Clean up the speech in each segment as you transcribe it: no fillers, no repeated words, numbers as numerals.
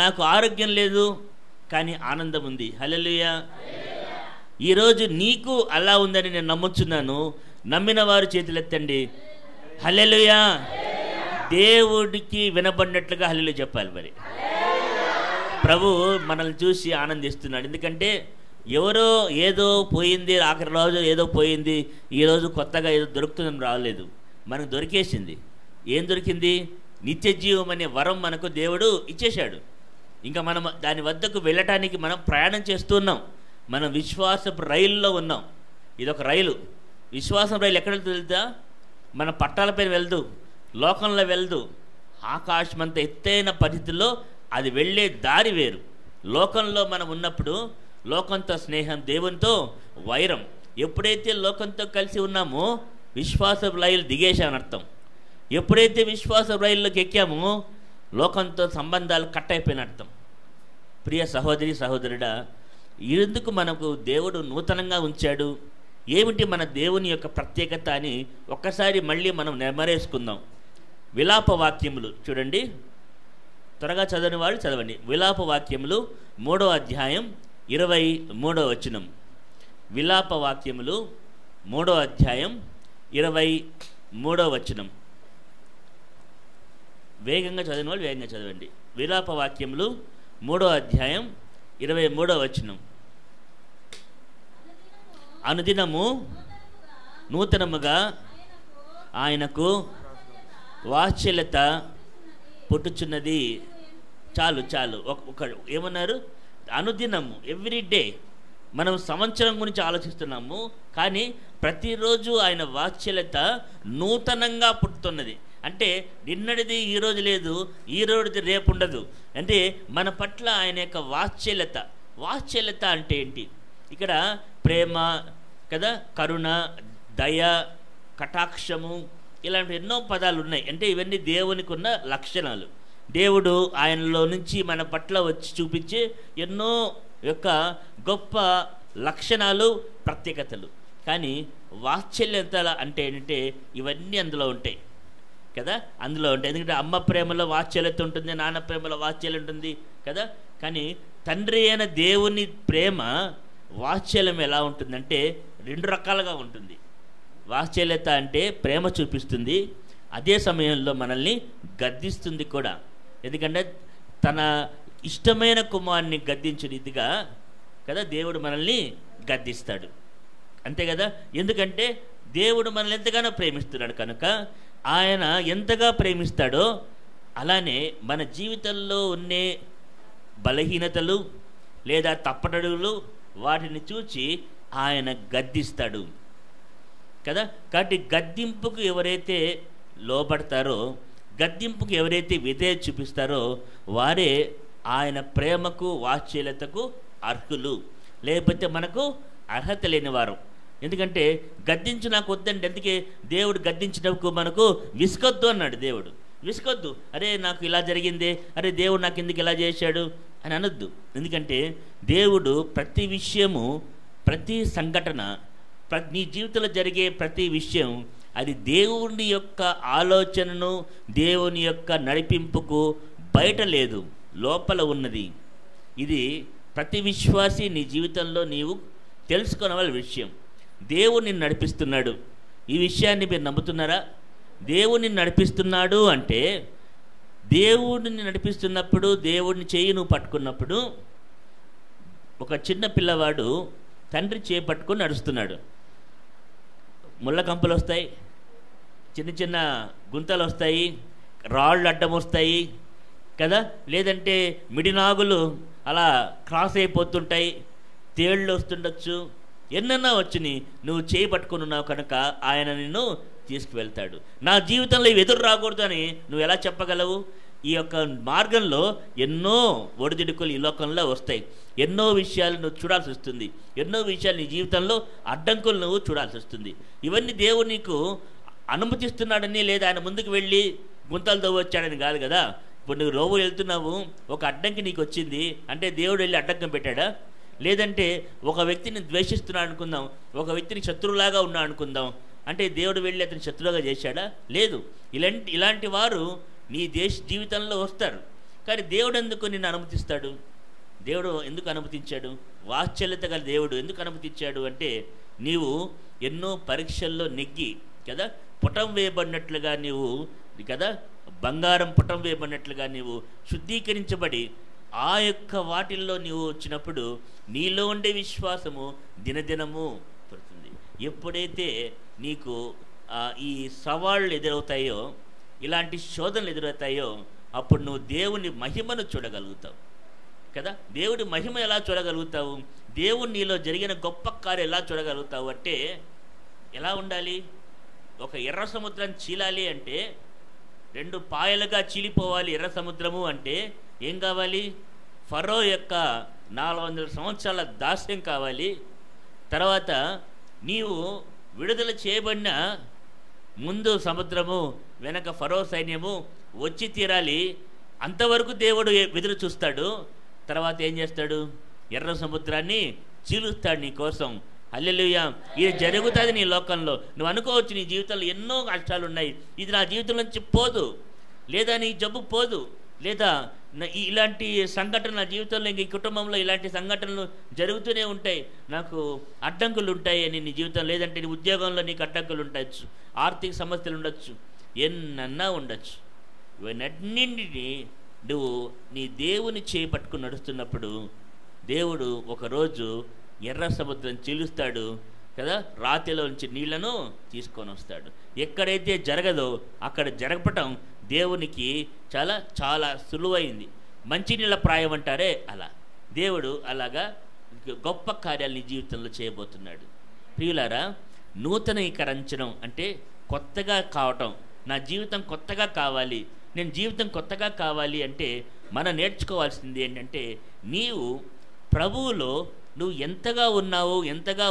నాకు ఆరోగ్యం లేదు కానీ ఆనందం ఉంది. హల్లెలూయా. ఈరోజు నీకు అలా ఉందని నేను నమ్ముచున్నాను. నమ్మిన వారు చేతులెత్తండి. హల్లెలూయా. దేవుడికి వినబడినట్లుగా హల్లెలూయా చెప్పాలి. మరి ప్రభు మనల్ని చూసి ఆనందిస్తున్నాడు. ఎందుకంటే ఎవరో ఏదో పోయింది, ఆఖరి రోజు ఏదో పోయింది, ఈరోజు కొత్తగా ఏదో దొరుకుతుందని రాలేదు. మనకు దొరికేసింది. ఏం దొరికింది? నిత్య జీవం అనే వరం మనకు దేవుడు ఇచ్చేశాడు. ఇంకా మనం దాని వద్దకు వెళ్ళటానికి మనం ప్రయాణం చేస్తున్నాం. మనం విశ్వాసపు రైలులో ఉన్నాం. ఇదొక రైలు. విశ్వాసం రైలు ఎక్కడ వెళ్తుందా? మన పట్టాలపైన వెళ్దు, లోకంలో వెళ్దు, ఆకాశం అంత ఎత్తైన పరిస్థితుల్లో అది వెళ్ళే దారి వేరు. లోకంలో మనం ఉన్నప్పుడు లోకంతో స్నేహం, దేవునితో వైరం. ఎప్పుడైతే లోకంతో కలిసి ఉన్నామో విశ్వాసపు రైలు దిగేశామని అర్థం. ఎప్పుడైతే విశ్వాసపు రైల్లోకి ఎక్కామో లోకంతో సంబంధాలు కట్ అయిపోయిన అర్థం. ప్రియ సహోదరి సహోదరుడా, ఎందుకు మనకు దేవుడు నూతనంగా ఉంచాడు? ఏమిటి మన దేవుని యొక్క ప్రత్యేకత అని ఒక్కసారి మళ్ళీ మనం నెమరేసుకుందాం. విలాప వాక్యములు చూడండి, త్వరగా చదవని వాళ్ళు చదవండి. విలాప వాక్యములు 3వ అధ్యాయం 23వ వచనం. విలాప వాక్యములు 3వ అధ్యాయం 23వ వచనం. వేగంగా చదివిన వాళ్ళు వేగంగా చదవండి. విలాప వాక్యములు 3వ అధ్యాయం 23వ వచనం. అనుదినము నూతనముగా ఆయనకు వాత్సల్యత పుట్టుచున్నది. చాలు చాలు. ఒక ఏమన్నారు? అనుదినము, ఎవ్రీడే. మనం సంవత్సరం గురించి ఆలోచిస్తున్నాము, కానీ ప్రతిరోజు ఆయన వాత్సల్యత నూతనంగా పుట్టుతున్నది. అంటే నిన్నటిది ఈరోజు లేదు, ఈరోజుది రేపు ఉండదు. అంటే మన పట్ల ఆయన యొక్క వాత్సల్యత. వాత్సల్యత అంటే ఏంటి? ఇక్కడ ప్రేమ కదా, కరుణ, దయ, కటాక్షము, ఇలాంటి ఎన్నో పదాలు ఉన్నాయి. అంటే ఇవన్నీ దేవునికి ఉన్న లక్షణాలు. దేవుడు ఆయనలో నుంచి మన పట్ల వచ్చి చూపించే ఎన్నో యొక్క గొప్ప లక్షణాలు, ప్రత్యేకతలు. కానీ వాత్సల్యత అంటే ఏంటంటే ఇవన్నీ అందులో ఉంటాయి కదా, అందులో ఉంటాయి. ఎందుకంటే అమ్మ ప్రేమలో వాత్సల్యత ఉంటుంది, నాన్న ప్రేమలో వాత్సల్యం ఉంటుంది కదా. కానీ తండ్రి అయిన దేవుని ప్రేమ, వాత్సల్యం ఎలా ఉంటుందంటే 2 రకాలుగా ఉంటుంది. వాత్సల్యత అంటే ప్రేమ చూపిస్తుంది, అదే సమయంలో మనల్ని గద్దిస్తుంది కూడా. ఎందుకంటే తన ఇష్టమైన కుమారుని గద్దించే రీతిగా కదా దేవుడు మనల్ని గద్దిస్తాడు. అంతే కదా. ఎందుకంటే దేవుడు మనల్ని ఎంతగానో ప్రేమిస్తున్నాడు కనుక, ఆయన ఎంతగా ప్రేమిస్తాడో అలానే మన జీవితంలో ఉండే బలహీనతలు లేదా తప్పటడుగులు వాటిని చూచి ఆయన గద్దిస్తాడు కదా. కాబట్టి గద్దింపుకు ఎవరైతే లోబడతారో, గద్దింపుకు ఎవరైతే విధేయత చూపిస్తారో వారే ఆయన ప్రేమకు వాత్సల్యతకు అర్హులు. లేకపోతే మనకు అర్హత లేనివారు. ఎందుకంటే గద్దించు నాకు వద్దండి. అందుకే దేవుడు గద్దించినప్పుడు మనకు విసుకొద్దు అన్నాడు. దేవుడు విసుకొద్దు, అరే నాకు ఇలా జరిగిందే, అరే దేవుడు నాకు ఎందుకు ఇలా చేశాడు అని అనొద్దు. ఎందుకంటే దేవుడు ప్రతి విషయము, ప్రతి సంఘటన, నీ జీవితంలో జరిగే ప్రతి విషయం అది దేవుని యొక్క ఆలోచనను, దేవుని యొక్క నడిపింపుకు బయట లేదు, లోపల ఉన్నది. ఇది ప్రతి విశ్వాసి నీ జీవితంలో నీవు తెలుసుకోనవలసిన విషయం. దేవుని నడిపిస్తున్నాడు. ఈ విషయాన్ని మీరు నమ్ముతున్నారా? దేవుని నడిపిస్తున్నాడు అంటే, దేవుడిని నడిపిస్తున్నప్పుడు, దేవుడిని చేయి నువ్వు పట్టుకున్నప్పుడు, ఒక చిన్న పిల్లవాడు తండ్రి చేయి పట్టుకొని నడుస్తున్నాడు. ముళ్ళ కంపలు వస్తాయి, చిన్న చిన్న గుంతలు వస్తాయి, రాళ్ళు అడ్డం వస్తాయి కదా, లేదంటే మిడినాగులు అలా క్రాస్ అయిపోతుంటాయి, తేళ్ళు వస్తుండొచ్చు, ఎన్నన్నా వచ్చి నువ్వు చేయి పట్టుకుని ఉన్నావు కనుక ఆయన నిన్ను తీసుకువెళ్తాడు. నా జీవితంలో ఇవి ఎదురు రాకూడదు అని నువ్వు ఎలా చెప్పగలవు? ఈ యొక్క మార్గంలో ఎన్నో ఒడిదుడుకులు ఈ లోకంలో వస్తాయి. ఎన్నో విషయాలు నువ్వు చూడాల్సి వస్తుంది. ఎన్నో విషయాలు నీ జీవితంలో అడ్డంకులు నువ్వు చూడాల్సి వస్తుంది. ఇవన్నీ దేవుడు నీకు అనుమతిస్తున్నాడని, లేదా ఆయన ముందుకు వెళ్ళి గుంతలు తవ్వొచ్చాడని కాదు కదా. ఇప్పుడు నువ్వు రోడ్డు వెళ్తున్నావు, ఒక అడ్డంకి నీకు వచ్చింది అంటే దేవుడు వెళ్ళి అడ్డంకం పెట్టాడా? లేదంటే ఒక వ్యక్తిని ద్వేషిస్తున్నాడు అనుకుందాం, ఒక వ్యక్తిని శత్రువులాగా ఉన్నాడు అనుకుందాం, అంటే దేవుడు వెళ్ళి అతని శత్రువుగా చేశాడా? లేదు. ఇలాంటి వారు నీ జీవితంలో వస్తారు. కానీ దేవుడు ఎందుకు నిన్ను అనుమతిస్తాడు? దేవుడు ఎందుకు అనుమతించాడు? వాత్సల్యత గల దేవుడు ఎందుకు అనుమతించాడు అంటే, నీవు ఎన్నో పరీక్షల్లో నెగ్గి కదా, పుటం వేయబడినట్లుగా నీవు కదా, బంగారం పుటం వేయబడినట్లుగా నీవు శుద్ధీకరించబడి ఆ యొక్క వాటిల్లో నీవు వచ్చినప్పుడు నీలో ఉండే విశ్వాసము దినదినము పడుతుంది. ఎప్పుడైతే నీకు ఈ సవాళ్ళు ఎదురవుతాయో, ఇలాంటి శోధనలు ఎదురవుతాయో, అప్పుడు నువ్వు దేవుని మహిమను చూడగలుగుతావు కదా. దేవుడి మహిమ ఎలా చూడగలుగుతావు? దేవుడు నీలో జరిగిన గొప్ప కార్యం ఎలా చూడగలుగుతావు అంటే, ఎలా ఉండాలి? ఒక ఎర్ర సముద్రం చీలాలి అంటే, 2 పాయలుగా చీలిపోవాలి ఎర్ర సముద్రము అంటే ఏం కావాలి? ఫరో యొక్క 400 సంవత్సరాల దాస్యం కావాలి. తర్వాత నీవు విడుదల చేయబడిన ముందు సముద్రము, వెనక ఫరో సైన్యము వచ్చి తీరాలి. అంతవరకు దేవుడు ఎదురు చూస్తాడు. తర్వాత ఏం చేస్తాడు? ఎర్ర సముద్రాన్ని చీలుస్తాడు నీ కోసం. హల్లెలూయా! ఇది జరుగుతుంది నీ లోకంలో. నువ్వు అనుకోవచ్చు నీ జీవితంలో ఎన్నో కష్టాలు ఉన్నాయి, ఇది నా జీవితం నుంచి పోదు, లేదా నీ జబ్బు పోదు, లేదా ఇలాంటి సంఘటనలు నా జీవితంలో, ఇంక ఈ కుటుంబంలో ఇలాంటి సంఘటనలు జరుగుతూనే ఉంటాయి, నాకు అడ్డంకులు ఉంటాయి అని నీ జీవితం. లేదంటే నీ ఉద్యోగంలో నీకు అడ్డంకులు ఉండొచ్చు, ఆర్థిక సమస్యలు ఉండొచ్చు, ఎన్నన్నా ఉండొచ్చు. ఇవన్నింటినీ నువ్వు నీ దేవుని చేయి పట్టుకుని నడుస్తున్నప్పుడు దేవుడు ఒకరోజు ఎర్ర సముద్రం చీలుస్తాడు కదా, రాతిలో నుంచి నీళ్లను తీసుకొని వస్తాడు. ఎక్కడైతే జరగదో అక్కడ జరగపటం దేవునికి చాలా చాలా సులువైంది. మంచినీళ్ళ ప్రాయం అంటారే అలా, దేవుడు అలాగా గొప్ప కార్యాలు నీ జీవితంలో చేయబోతున్నాడు. ప్రియులారా, నూతనీకరించడం అంటే కొత్తగా కావటం. నా జీవితం కొత్తగా కావాలి, నేను జీవితం కొత్తగా కావాలి అంటే మనం నేర్చుకోవాల్సింది ఏంటంటే, నీవు ప్రభువులో నువ్వు ఎంతగా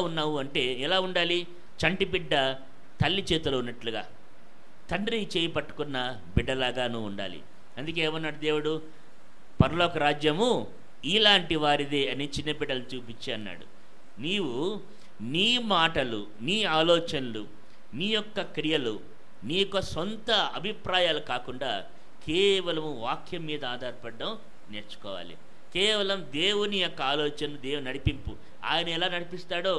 ఉన్నావు అంటే ఎలా ఉండాలి? చంటి బిడ్డ తల్లి చేతిలో ఉన్నట్లుగా, తండ్రి చేయి పట్టుకున్న బిడ్డలాగా నువ్వు ఉండాలి. అందుకే ఏమన్నాడు దేవుడు? పరలోక రాజ్యము ఇలాంటి వారిదే అని చిన్న బిడ్డలు చూపించి అన్నాడు. నీవు నీ మాటలు, నీ ఆలోచనలు, నీ యొక్క క్రియలు, నీ యొక్క సొంత అభిప్రాయాలు కాకుండా కేవలం వాక్యం మీద ఆధారపడడం నేర్చుకోవాలి. కేవలం దేవుని యొక్క ఆలోచన, దేవుని నడిపింపు, ఆయన ఎలా నడిపిస్తాడో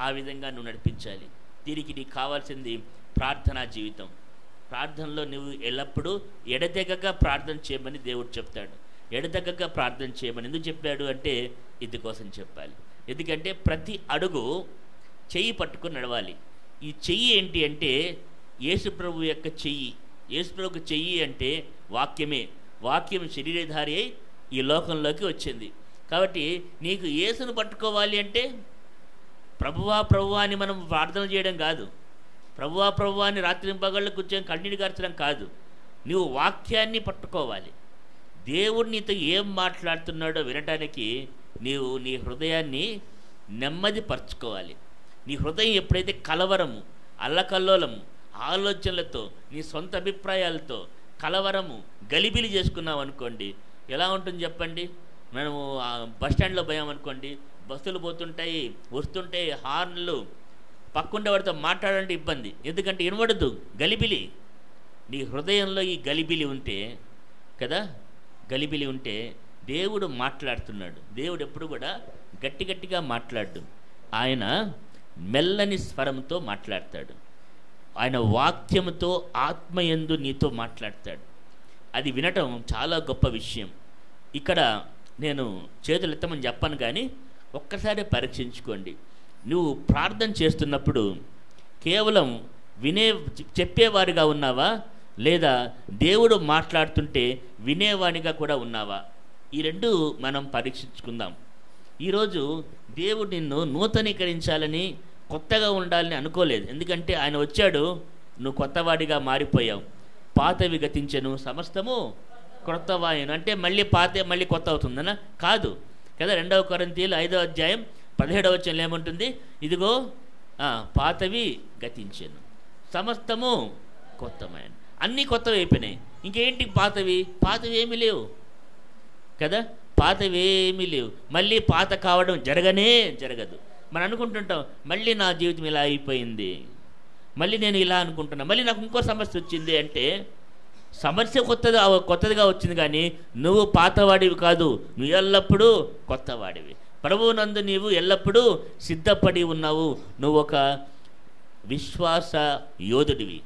ఆ విధంగా నువ్వు నడిపించాలి. దీనికి నీకు కావాల్సింది ప్రార్థనా జీవితం. ప్రార్థనలో నువ్వు ఎల్లప్పుడూ ఎడతెగక ప్రార్థన చేయమని దేవుడు చెప్తాడు. ఎడతెగక ప్రార్థన చేయమని ఎందుకు చెప్పాడు అంటే, ఇందుకోసం చెప్పాలి. ఎందుకంటే ప్రతి అడుగు చెయ్యి పట్టుకుని నడవాలి. ఈ చెయ్యి ఏంటి అంటే యేసుప్రభు యొక్క చెయ్యి. యేసుప్రభుకు చెయ్యి అంటే వాక్యమే. వాక్యం శరీరధారి అయి ఈ లోకంలోకి వచ్చింది. కాబట్టి నీకు యేసును పట్టుకోవాలి అంటే ప్రభువా ప్రభువా అని మనం ప్రార్థన చేయడం కాదు, ప్రభువా ప్రభువా అని రాత్రి పగళ్ళు కూర్చొని కన్నీరు గార్చడం కాదు. నువ్వు వాక్యాన్ని పట్టుకోవాలి. దేవుడు నీతో ఏం మాట్లాడుతున్నాడో వినటానికి నీవు నీ హృదయాన్ని నెమ్మది పరుచుకోవాలి. నీ హృదయం ఎప్పుడైతే కలవరము, అల్లకల్లోలము, ఆలోచనలతో, నీ సొంత అభిప్రాయాలతో కలవరము, గలిబిలి చేసుకున్నావు అనుకోండి, ఎలా ఉంటుంది చెప్పండి? మనము బస్టాండ్లో పోయామనుకోండి, బస్సులు పోతుంటాయి, వస్తుంటాయి, హార్న్లు, పక్కుండేవాడితో మాట్లాడాలంటే ఇబ్బంది, ఎందుకంటే వినబడదు, గలిబిలి. నీ హృదయంలో ఈ గలిబిలి ఉంటే కదా, గలిబిలి ఉంటే దేవుడు మాట్లాడుతున్నాడు. దేవుడు ఎప్పుడు కూడా గట్టి గట్టిగా మాట్లాడు, ఆయన మెల్లని స్వరంతో మాట్లాడతాడు. ఆయన వాక్యముతో ఆత్మయందు నీతో మాట్లాడతాడు. అది వినటం చాలా గొప్ప విషయం. ఇక్కడ నేను చేతులు ఎత్తమని చెప్పను, కానీ ఒక్కసారి పరీక్షించుకోండి. నువ్వు ప్రార్థన చేస్తున్నప్పుడు కేవలం చెప్పేవారిగా ఉన్నావా, లేదా దేవుడు మాట్లాడుతుంటే వినేవాడిగా కూడా ఉన్నావా? ఈ రెండు మనం పరీక్షించుకుందాం. ఈరోజు దేవుడు నిన్ను నూతనీకరించాలని, కొత్తగా ఉండాలని అనుకోలేదు. ఎందుకంటే ఆయన వచ్చాడు, నువ్వు కొత్తవాడిగా మారిపోయావు. పాతవి గతించెను, సమస్తము క్రొత్తవాయను. అంటే మళ్ళీ పాతే మళ్ళీ కొత్త అవుతుందనా? కాదు కదా. 2 కొరింథీయులు 5వ అధ్యాయం 17వ వచనంలో ఏముంటుంది? ఇదిగో పాతవి గతించెను, సమస్తము కొత్తమైన. అన్నీ కొత్తవి అయిపోయినాయి, ఇంకేంటి పాతవి? పాతవి ఏమీ లేవు కదా, పాతవి ఏమీ లేవు. మళ్ళీ పాత కావడం జరగదు. మనం అనుకుంటుంటాం, మళ్ళీ నా జీవితం ఇలా అయిపోయింది, మళ్ళీ నేను ఇలా అనుకుంటున్నా, మళ్ళీ నాకు ఇంకో సమస్య వచ్చింది అంటే సమస్య కొత్తదిగా వచ్చింది, కానీ నువ్వు పాతవాడివి కాదు, నువ్వు ఎల్లప్పుడూ కొత్తవాడివి. ప్రభువునందు నీవు ఎల్లప్పుడూ సిద్ధపడి ఉన్నావు. నువ్వు ఒక విశ్వాస యోధుడివి,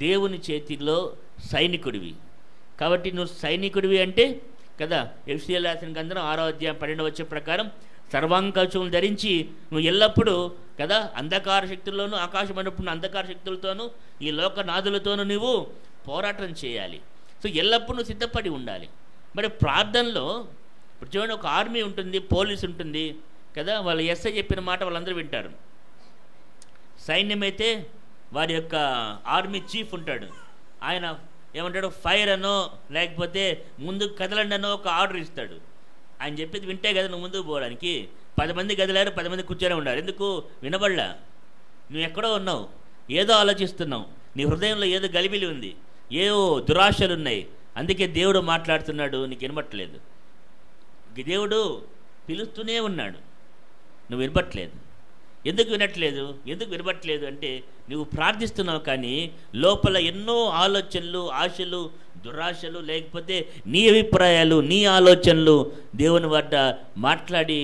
దేవుని చేతిలో సైనికుడివి. కాబట్టి నువ్వు సైనికుడివి అంటే కదా, ఎఫ్సీఎల్ రాసిన గ్రంథం 6వ అధ్యాయం 12వ వచనం ప్రకారం సర్వాంకవచం ధరించి నువ్వు ఎల్లప్పుడూ కదా అంధకార శక్తుల్లోనూ, ఆకాశమైనప్పుడు అంధకార శక్తులతోనూ, ఈ లోకనాథులతోనూ నువ్వు పోరాటం చేయాలి. సో ఎల్లప్పుడూ నువ్వు సిద్ధపడి ఉండాలి. మరి ప్రార్థనలో ఇప్పుడు చూడండి, ఒక ఆర్మీ ఉంటుంది, పోలీస్ ఉంటుంది కదా, వాళ్ళ ఎస్ఐ చెప్పిన మాట వాళ్ళందరూ వింటారు. సైన్యమైతే వారి యొక్క ఆర్మీ చీఫ్ ఉంటాడు, ఆయన ఏమంటాడు, ఫైర్ అనో లేకపోతే ముందుకు కదలండి అనో ఒక ఆర్డర్ ఇస్తాడు. ఆయన చెప్పేది వింటే కదా నువ్వు ముందుకు పోవడానికి. 10 మంది కదిలారు, 10 మంది కూర్చొని ఉన్నారు. ఎందుకు వినబడలా? నువ్వు ఎక్కడో ఉన్నావు, ఏదో ఆలోచిస్తున్నావు, నీ హృదయంలో ఏదో గలిబిలి ఉంది, ఏవో దురాశలు ఉన్నాయి. అందుకే దేవుడు మాట్లాడుతున్నాడు, నీకు వినబట్టలేదు. దేవుడు పిలుస్తూనే ఉన్నాడు, నువ్వు వినబట్టలేదు. ఎందుకు వినబట్టలేదు అంటే నువ్వు ప్రార్థిస్తున్నావు, కానీ లోపల ఎన్నో ఆలోచనలు, ఆశలు, దురాశలు, లేకపోతే నీ అభిప్రాయాలు, నీ ఆలోచనలు దేవుని వద్ద మాట్లాడి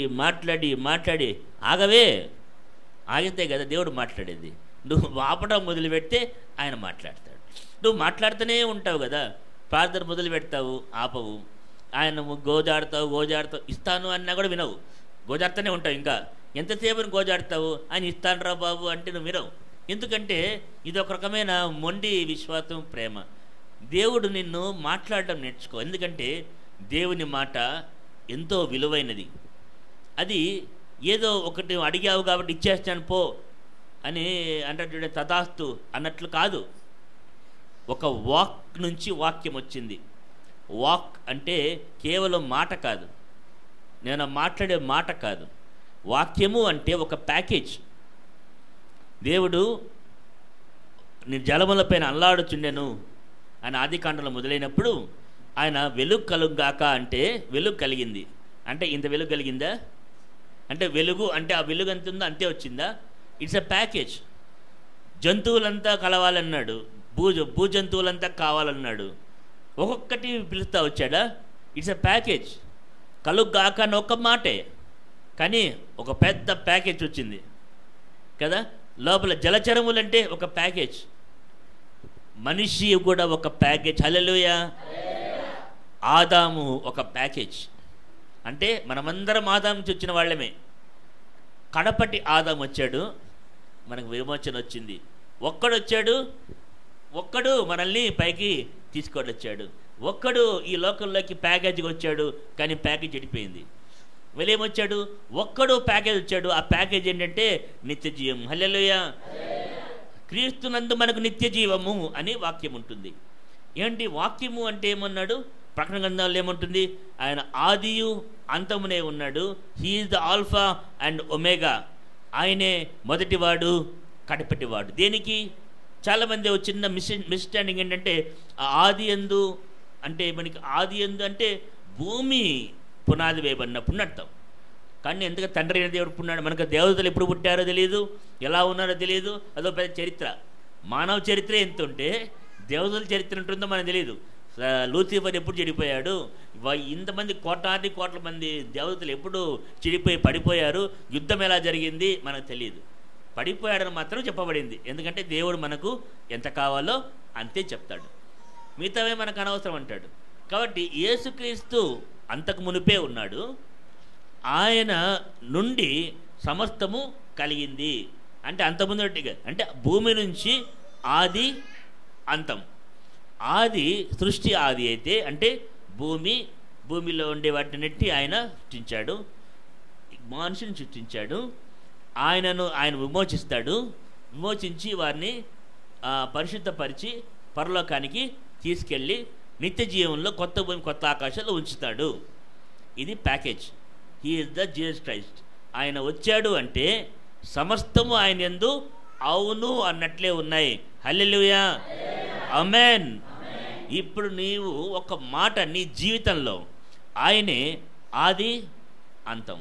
ఆగితే కదా దేవుడు మాట్లాడేది. నువ్వు ఆపడం మొదలు పెడితే ఆయన మాట్లాడతాడు. నువ్వు మాట్లాడుతూనే ఉంటావు కదా, ప్రార్థన మొదలు పెడతావు, ఆపవు. ఆయన గోజాడతావు, ఇస్తాను అన్నా కూడా వినవు, గోజాడుతూనే ఉంటావు. ఇంకా ఎంతసేపు గోజాడతావు, ఆయన ఇస్తానురా బాబు అంటే నువ్వు వినవు. ఎందుకంటే ఇది ఒక రకమైన మొండి విశ్వాసం, ప్రేమ. దేవుడు నిన్ను మాట్లాడడం నేర్చుకో, ఎందుకంటే దేవుని మాట ఎంతో విలువైనది. అది ఏదో ఒకటి అడిగావు కాబట్టి ఇచ్చేస్తాను పో అని అంటారు చూడండి, తదాస్తు అన్నట్లు కాదు. ఒక వాక్ నుంచి వాక్యం వచ్చింది. వాక్ అంటే కేవలం మాట కాదు, నేను మాట్లాడే మాట కాదు. వాక్యము అంటే ఒక ప్యాకేజ్. దేవుడు నీ జలములపైన అల్లాడుచుండెను అని ఆదికాండంలో మొదలైనప్పుడు ఆయన వెలుగు కలుగాక అంటే వెలుగు కలిగింది. అంటే ఇంత వెలుగు కలిగిందా? అంటే వెలుగు అంటే ఆ వెలుగు ఎంత ఉందో అంతే వచ్చిందా? It's a package. జంతువులంతా కలవాలన్నాడు, భూజంతువులంతా కావాలన్నాడు, ఒక్కొక్కటి పిలుస్తా వచ్చాడా? It's a package. కలుగాక అని ఒక్క మాటే, కానీ ఒక పెద్ద ప్యాకేజ్ వచ్చింది కదా. లోపల జలచరములంటే ఒక ప్యాకేజ్, మనిషి కూడా ఒక ప్యాకేజ్. హల్లెలూయా. ఆదాము ఒక ప్యాకేజ్. అంటే మనమందరం ఆదాము నుంచి వచ్చిన వాళ్ళమే. కడపటి ఆదాము వచ్చాడు, మనకు విమోచన వచ్చింది. ఒక్కడు మనల్ని పైకి తీసుకొని వచ్చాడు. ఒక్కడు ఈ లోకంలోకి ప్యాకేజీకి వచ్చాడు, కానీ ప్యాకేజ్ చెడిపోయింది. వీళ్ళేమొచ్చాడు? ఒక్కడు ప్యాకేజ్ వచ్చాడు. ఆ ప్యాకేజ్ ఏంటంటే నిత్య జీవం. హల్లెలూయా. క్రీస్తునందు మనకు నిత్య జీవము అని వాక్యం ఉంటుంది. ఏంటి వాక్యము అంటే ఏమన్నాడు? ప్రకటన గ్రంథాల్లో ఏముంటుంది? ఆయన ఆదియు అంతమునే ఉన్నాడు. He is the alpha and omega. ఆయనే మొదటివాడు, కడపటివాడు. దేనికి? చాలామంది చిన్న మిస్అండర్స్టాండింగ్ ఏంటంటే ఆది యందు అంటే మనకి ఆది యందు అంటే భూమి పునాది వేయబడినప్పుడు అర్థం. కానీ ఎందుకు తండ్రి అయిన దేవుడు పుట్టినాడు? మనకు దేవతలు ఎప్పుడు పుట్టారో తెలియదు, ఎలా ఉన్నారో తెలియదు. అదో పెద్ద చరిత్ర. మానవ చరిత్ర ఎంత ఉంటే దేవతల చరిత్ర ఉంటుందో మనకు తెలియదు. లూసిఫర్ ఎప్పుడు చెడిపోయాడు, ఇంతమంది కోట్ల మంది దేవతలు ఎప్పుడు పడిపోయారు, యుద్ధం ఎలా జరిగింది మనకు తెలియదు. పడిపోయాడని మాత్రం చెప్పబడింది. ఎందుకంటే దేవుడు మనకు ఎంత కావాలో అంతే చెప్తాడు, మిగతావే మనకు అనవసరం అంటాడు. కాబట్టి యేసుక్రీస్తు అంతకు మునిపే ఉన్నాడు, ఆయన నుండి సమస్తము కలిగింది. అంటే అంతకుముందుగా అంటే భూమి నుంచి ఆది అంతం. ఆది సృష్టి ఆది అయితే అంటే భూమిలో ఉండే వాటినట్టి ఆయన సృష్టించాడు, మనుషుని సృష్టించాడు. ఆయన విమోచిస్తాడు, విమోచించి వారిని పరిశుద్ధపరిచి పరలోకానికి తీసుకెళ్ళి నిత్య జీవంలో కొత్త భూమి కొత్త ఆకాశాలు ఉంచుతాడు. ఇది package. He is the Jesus Christ. ఆయన వచ్చాడు అంటే సమస్తము ఆయన యందు అవును అన్నట్లే ఉన్నాయి. హల్లెలూయా, ఆమేన్. ఇప్పుడు నీవు ఒక మాట నీ జీవితంలో ఆయనే ఆది అంతం.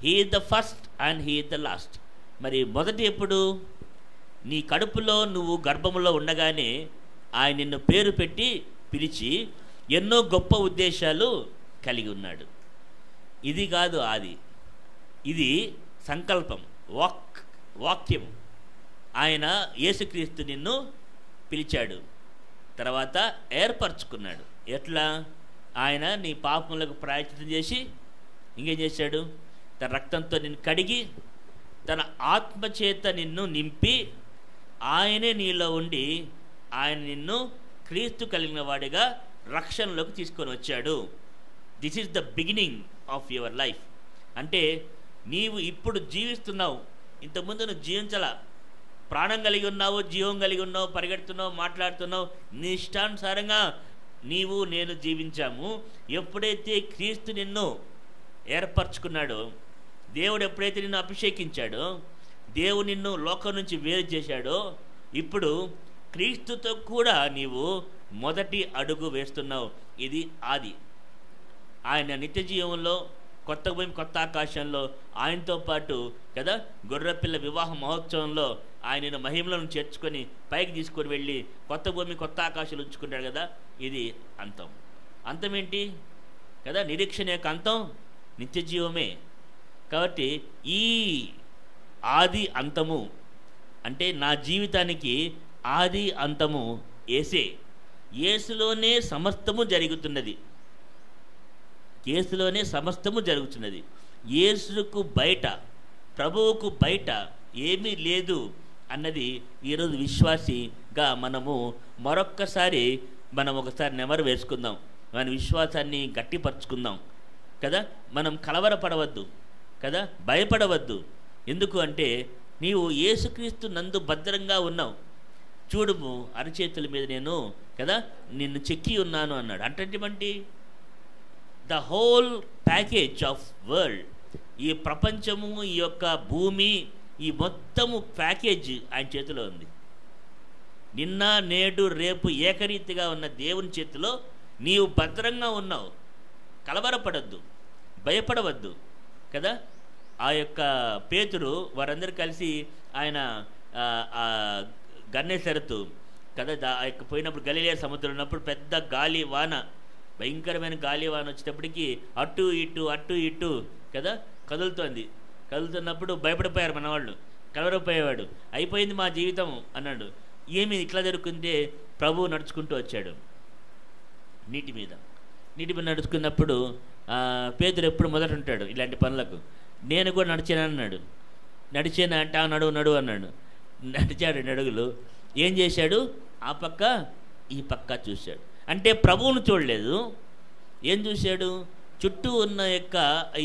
He is the first and he is the last. మరి మొదటి ఎప్పుడు? నీ కడుపులో నువ్వు గర్భంలో ఉండగానే ఆయన నిన్ను పేరు పెట్టి పిలిచి ఎన్నో గొప్ప ఉద్దేశాలు కలిగి ఉన్నాడు. ఇది కాదు ఆది, ఇది సంకల్పం, వాక్యం. ఆయన యేసుక్రీస్తు నిన్ను పిలిచాడు, తర్వాత ఏర్పరచుకున్నాడు. ఎట్లా? ఆయన నీ పాపములకు ప్రాయశ్చిత్తం చేసి ఇంకేం చేశాడు? తన రక్తంతో నిన్ను కడిగి తన ఆత్మచేత నిన్ను నింపి ఆయనే నీలో ఉండి ఆయన నిన్ను క్రీస్తు కలిగిన వాడిగా రక్షణలోకి తీసుకొని వచ్చాడు. This is the beginning of your life. అంటే నీవు ఇప్పుడు జీవిస్తున్నావు, ఇంతకుముందు నువ్వు జీవించాల. ప్రాణం కలిగి ఉన్నావు, జీవం కలిగి ఉన్నావు, పరిగెడుతున్నావు, మాట్లాడుతున్నావు, నీ ఇష్టానుసారంగా నీవు నేను జీవించాము. ఎప్పుడైతే క్రీస్తు నిన్ను ఏర్పరచుకున్నాడో, దేవుడు ఎప్పుడైతే నిన్ను అభిషేకించాడో, దేవుడు నిన్ను లోకం నుంచి వేరు చేశాడో, ఇప్పుడు క్రీస్తుతో కూడా నీవు మొదటి అడుగు వేస్తున్నావు. ఇది ఆది. ఆయన నిత్య జీవంలో, కొత్త భూమి కొత్త ఆకాశంలో ఆయనతో పాటు కదా గొర్రెపిల్ల వివాహ మహోత్సవంలో ఆయనను మహిమలను చేర్చుకొని పైకి తీసుకొని వెళ్ళి కొత్త భూమి కొత్త ఆకాశాలు ఉంచుకుంటాడు కదా. ఇది అంతం. అంతం ఏంటి కదా? నిరీక్షణ యొక్క అంతం నిత్య జీవమే. కాబట్టి ఈ ఆది అంతము అంటే నా జీవితానికి ఆది అంతము యేసే. యేసులోనే సమస్తము జరుగుతున్నది. యేసులోనే సమస్తము జరుగుతున్నది. యేసుకు బయట, ప్రభువుకు బయట ఏమీ లేదు అన్నది ఈరోజు విశ్వాసిగా మనము మరొక్కసారి ఒకసారి నెమరు వేసుకుందాం. మన విశ్వాసాన్ని గట్టిపరుచుకుందాం కదా. మనం కలవరపడవద్దు కదా, భయపడవద్దు. ఎందుకు అంటే నీవు యేసుక్రీస్తు నందు భద్రంగా ఉన్నావు. చూడుము, అరచేతుల మీద నేను కదా నిన్ను చెక్కి ఉన్నాను అన్నాడు. అంటే the whole package of world, ఈ ప్రపంచము, ఈ యొక్క భూమి, ఈ మొత్తము ప్యాకేజ్ ఆయన చేతిలో ఉంది. నిన్న నేడు రేపు ఏకరీతిగా ఉన్న దేవుని చేతిలో నీవు భద్రంగా ఉన్నావు. కలవరపడద్దు, భయపడవద్దు కదా. ఆ యొక్క పేతురు వారందరూ కలిసి ఆయన గన్నేసరతు కదా ఆ యొక్క పోయినప్పుడు గలిలయ సముద్రం ఉన్నప్పుడు పెద్ద గాలి వాన, భయంకరమైన గాలి వాన వచ్చేటప్పటికి అటు ఇటు కదా కదులుతున్నప్పుడు భయపడిపోయారు మనవాళ్ళు. కలవరపోయేవాడు, అయిపోయింది మా జీవితం అన్నాడు. ఏమి ఇట్లా జరుగుతుంటే ప్రభువు నడుచుకుంటూ వచ్చాడు నీటి మీద నడుచుకున్నప్పుడు పేతురు ఎప్పుడు మొదట ఉంటాడు ఇలాంటి పనులకు. నేను కూడా నడిచానన్నాడు. నడిచాను అంటే నడువు అన్నాడు. నడిచాడు 2 అడుగులు. ఏం చేశాడు? ఆ పక్క ఈ పక్క చూశాడు. అంటే ప్రభువును చూడలేదు. ఏం చూశాడు? చుట్టూ ఉన్న యొక్క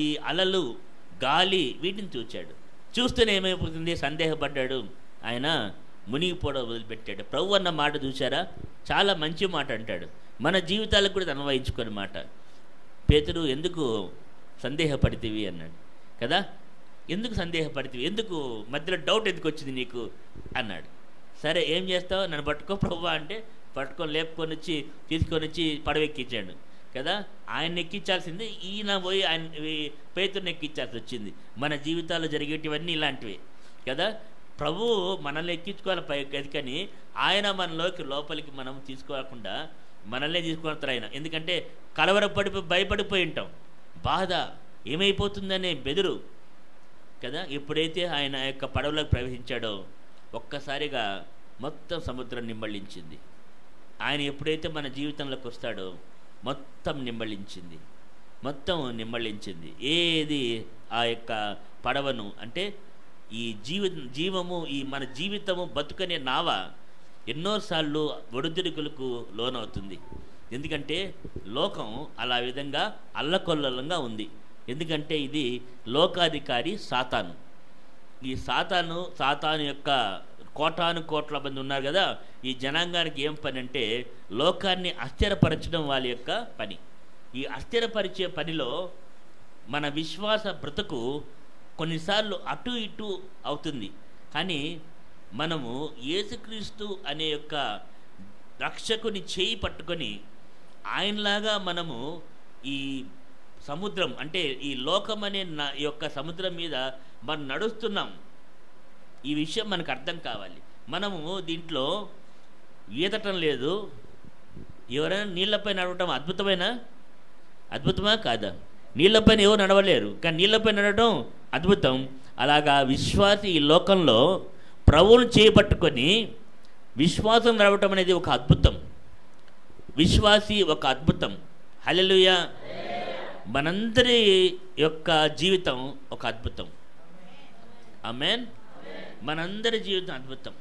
ఈ అలలు, గాలి, వీటిని చూశాడు. చూస్తూనే ఏమైపోతుంది? సందేహపడ్డాడు. ఆయన మునిగిపోవడం వదిలిపెట్టాడు. ప్రభు అన్న మాట చూశారా? చాలా మంచి మాట అంటాడు. మన జీవితాలకు కూడా అన్వయించుకునే మాట. పేతురు, ఎందుకు సందేహపడితివి అన్నాడు కదా. ఎందుకు సందేహపడితివి? ఎందుకు మధ్యలో డౌట్ ఎందుకు వచ్చింది నీకు అన్నాడు. సరే ఏం చేస్తావు? నన్ను పట్టుకో ప్రభువా అంటే పట్టుకొని లేపుకొని వచ్చి తీసుకొని వచ్చి పడవెక్కించాడు కదా. ఆయన ఎక్కించాల్సింది, ఈయన పోయి ఆయన పేతురుని ఎక్కించాల్సి వచ్చింది. మన జీవితాల్లో జరిగేటివన్నీ ఇలాంటివి కదా. ప్రభువు మనల్ని ఎక్కించుకోవాలి పై గదికని ఆయన మనలోకి లోపలికి మనం తీసుకోకుండా మనల్నే తీసుకొస్తారు ఆయన. ఎందుకంటే భయపడిపోయి ఉంటాం. బాధ ఏమైపోతుందనే బెదురు కదా. ఎప్పుడైతే ఆయన యొక్క పడవలోకి ప్రవేశించాడో ఒక్కసారిగా మొత్తం సముద్రం నిమ్మళించింది. ఆయన ఎప్పుడైతే మన జీవితంలోకి వస్తాడో మొత్తం నిమ్మళించింది. ఏది ఆ యొక్క పడవను అంటే ఈ జీవము, ఈ మన జీవితము బతుకనే నావ ఎన్నోసార్లు ఒడిదుడుకులకు లోనవుతుంది. ఎందుకంటే లోకం అలా విధంగా అల్లకొల్లలంగా ఉంది. ఎందుకంటే ఇది లోకాధికారి సాతాను. ఈ సాతాను యొక్క కోటాను మంది ఉన్నారు కదా. ఈ జనాంగానికి ఏం పని అంటే లోకాన్ని అస్థిరపరచడం వాళ్ళ యొక్క పని. ఈ అస్థిరపరిచే పనిలో మన విశ్వాస బ్రతుకు కొన్నిసార్లు అటు ఇటు అవుతుంది. కానీ మనము యేసుక్రీస్తు అనే యొక్క రక్షకుని చేయి పట్టుకొని ఆయనలాగా మనము ఈ సముద్రం అంటే ఈ లోకం అనే యొక్క సముద్రం మీద మనం నడుస్తున్నాం. ఈ విషయం మనకు అర్థం కావాలి. మనము దీంట్లో ఈదటం లేదు. ఎవరైనా నీళ్ళపై నడవటం అద్భుతమా కాదా? నీళ్ళపైన ఎవరు నడవలేరు, కానీ నీళ్ళపై నడవడం అద్భుతం. అలాగా విశ్వాసి ఈ లోకంలో ప్రభువును చేపట్టుకొని విశ్వాసం నడవటం అనేది ఒక అద్భుతం. విశ్వాసి ఒక అద్భుతం. హల్లెలూయా. మనందరి యొక్క జీవితం ఒక అద్భుతం. ఆమేన్. మనందరి జీవితం అద్భుతం.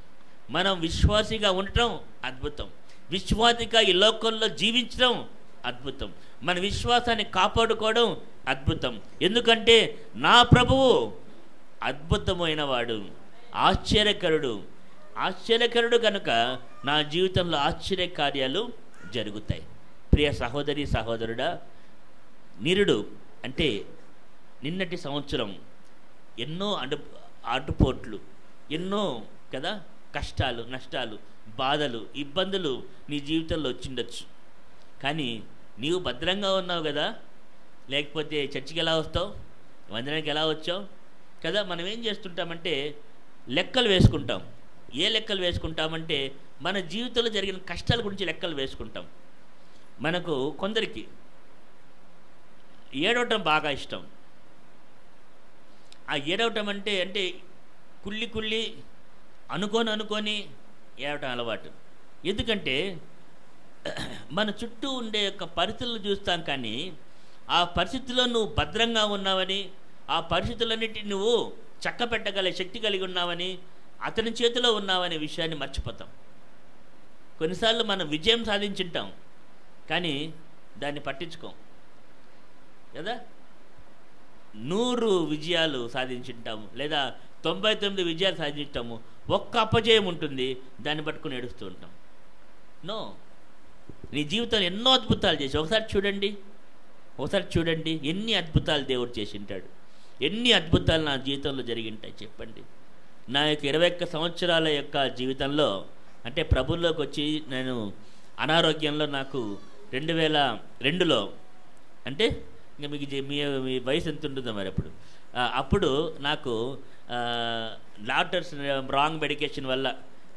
మనం విశ్వాసిగా ఉండటం అద్భుతం. విశ్వాసిగా ఈ లోకంలో జీవించడం అద్భుతం. మన విశ్వాసాన్ని కాపాడుకోవడం అద్భుతం. ఎందుకంటే నా ప్రభువు అద్భుతమైన వాడు, ఆశ్చర్యకరుడు కనుక నా జీవితంలో ఆశ్చర్య కార్యాలు జరుగుతాయి. ప్రియ సహోదరి సహోదరుడా, నిరుడు అంటే నిన్నటి సంవత్సరం ఎన్నో అడ్డుపోట్లు, ఎన్నో కదా కష్టాలు, నష్టాలు, బాధలు, ఇబ్బందులు నీ జీవితంలో వచ్చిండొచ్చు. కానీ నీవు భద్రంగా ఉన్నావు కదా, లేకపోతే చర్చికి ఎలా వస్తావు, వందనానికి ఎలా వచ్చావు కదా. మనం ఏం చేస్తుంటామంటే లెక్కలు వేసుకుంటాం. ఏ లెక్కలు వేసుకుంటామంటే మన జీవితంలో జరిగిన కష్టాల గురించి లెక్కలు వేసుకుంటాం. మనకు కొందరికి ఏడవటం బాగా ఇష్టం. ఆ ఏడవటం అంటే కుళ్ళి అనుకొని ఏడవటం అలవాటు. ఎందుకంటే మన చుట్టూ ఉండే యొక్క పరిస్థితులు చూస్తాం, కానీ ఆ పరిస్థితుల్లో నువ్వు భద్రంగా ఉన్నావని, ఆ పరిస్థితులన్నిటిని నువ్వు చక్కబెట్టగల శక్తి కలిగి ఉన్నావని, అతని చేతిలో ఉన్నావనే విషయాన్ని మర్చిపోతాం. కొన్నిసార్లు మనం విజయం సాధించుంటాం, కానీ దాన్ని పట్టించుకోం కదా. 100 విజయాలు సాధించుంటాము, లేదా 99 విజయాలు సాధించుంటాము. ఒక్క అపజయం ఉంటుంది, దాన్ని పట్టుకుని ఏడుస్తూ ఉంటాం. నో, నీ జీవితంలో ఎన్నో అద్భుతాలు చేసి ఒకసారి చూడండి ఎన్ని అద్భుతాలు దేవుడు చేసింటాడు. ఎన్ని అద్భుతాలు నా జీవితంలో జరిగింటాయి చెప్పండి. నా యొక్క 21 సంవత్సరాల యొక్క జీవితంలో, అంటే ప్రభువులోకి వచ్చి నేను అనారోగ్యంలో నాకు 2002లో, అంటే ఇంకా మీకు మీ వయసు ఎంత ఉంటుందో మరి అప్పుడు నాకు డాక్టర్స్ రాంగ్ మెడికేషన్ వల్ల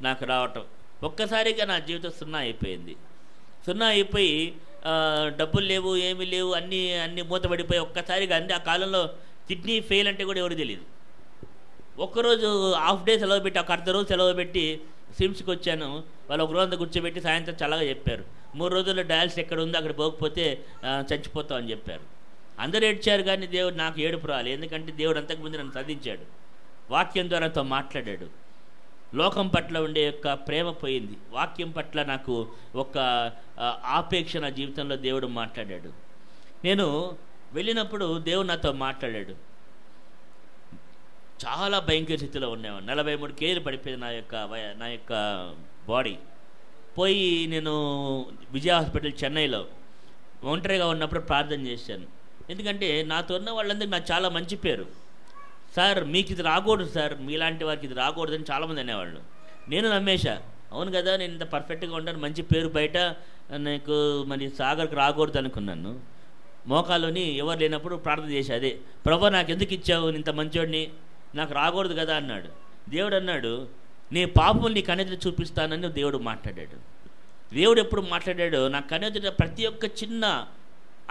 నాకు రావటం, ఒక్కసారిగా నా జీవితం సున్నా అయిపోయి డబ్బులు లేవు, ఏమీ లేవు, అన్నీ మూతపడిపోయి ఒక్కసారిగా ఆ కాలంలో కిడ్నీ ఫెయిల్ అంటే కూడా ఎవరు తెలియదు. ఒక్కరోజు హాఫ్ డే సెలవు పెట్టి, ఒక అర్ధ రోజు సెలవు పెట్టి సిమ్స్కి వచ్చాను. వాళ్ళు ఒక రోజు అంతా కూర్చోబెట్టి సాయంత్రం చల్లగా చెప్పారు, 3 రోజుల్లో డయాలసిస్ ఎక్కడ ఉందో అక్కడ పోకపోతే చచ్చిపోతాం అని చెప్పారు. అందరూ ఏడ్చారు, కానీ దేవుడు నాకు ఏడుపు రాలేదు. ఎందుకంటే దేవుడు అంతకుముందు నన్ను చదివించాడు, వాక్యం ద్వారా నాతో మాట్లాడాడు. లోకం పట్ల ఉండే యొక్క ప్రేమ పోయింది, వాక్యం పట్ల నాకు ఒక ఆపేక్ష నా జీవితంలో దేవుడు మాట్లాడాడు. నేను వెళ్ళినప్పుడు దేవుడు నాతో మాట్లాడాడు. చాలా భయంకర స్థితిలో ఉండేవాడు. 43 కేజీలు పడిపోయింది నా యొక్క బాడీ. పోయి నేను విజయ హాస్పిటల్ చెన్నైలో ఒంటరిగా ఉన్నప్పుడు ప్రార్థన చేశాను. ఎందుకంటే నాతో ఉన్న వాళ్ళందరికీ నాకు చాలా మంచి పేరు. సార్ మీకు ఇది రాకూడదు సార్, మీలాంటి వారికి ఇది రాకూడదని చాలామంది అనేవాళ్ళు. నేను నమ్మేశా, అవును కదా, నేను ఇంత పర్ఫెక్ట్గా ఉంటాను, మంచి పేరు బయట, నాకు మరి సాగర్కి రాకూడదు అనుకున్నాను. మోకాల్లోని ఎవరు లేనప్పుడు ప్రార్థన చేశా, అదే ప్రభు నాకు ఎందుకు ఇచ్చావు, ఇంత మంచోడిని, నాకు రాకూడదు కదా అన్నాడు. దేవుడు అన్నాడు, నీ పాపం నీ కన్నెదుట చూపిస్తానని దేవుడు మాట్లాడాడు. దేవుడు ఎప్పుడు మాట్లాడాడో, నా కన్నెదుట ప్రతి ఒక్క చిన్న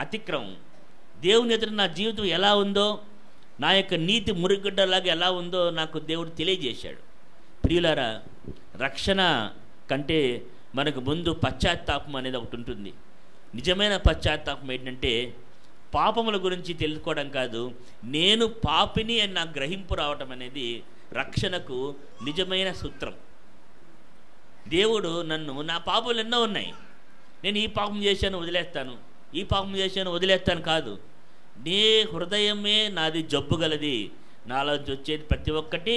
అతిక్రమం, దేవుని ఎదుట నా జీవితం ఎలా ఉందో, నా యొక్క నీతి మురిగడ్డలాగా ఎలా ఉందో నాకు దేవుడు తెలియజేశాడు. ప్రియులారా, రక్షణ కంటే మనకు ముందు పశ్చాత్తాపం అనేది ఒకటి ఉంటుంది. నిజమైన పశ్చాత్తాపం ఏంటంటే పాపముల గురించి తెలుసుకోవడం కాదు, నేను పాపిని అని నాకు గ్రహింపు రావటం అనేది రక్షణకు నిజమైన సూత్రం. దేవుడు నా పాపములు ఎన్నో ఉన్నాయి, నేను ఈ పాపం చేశాను వదిలేస్తాను, ఈ పాపం చేశాను వదిలేస్తాను కాదు. నీ హృదయమే నాది జబ్బు గలది, నాలోంచి వచ్చేది ప్రతి ఒక్కటి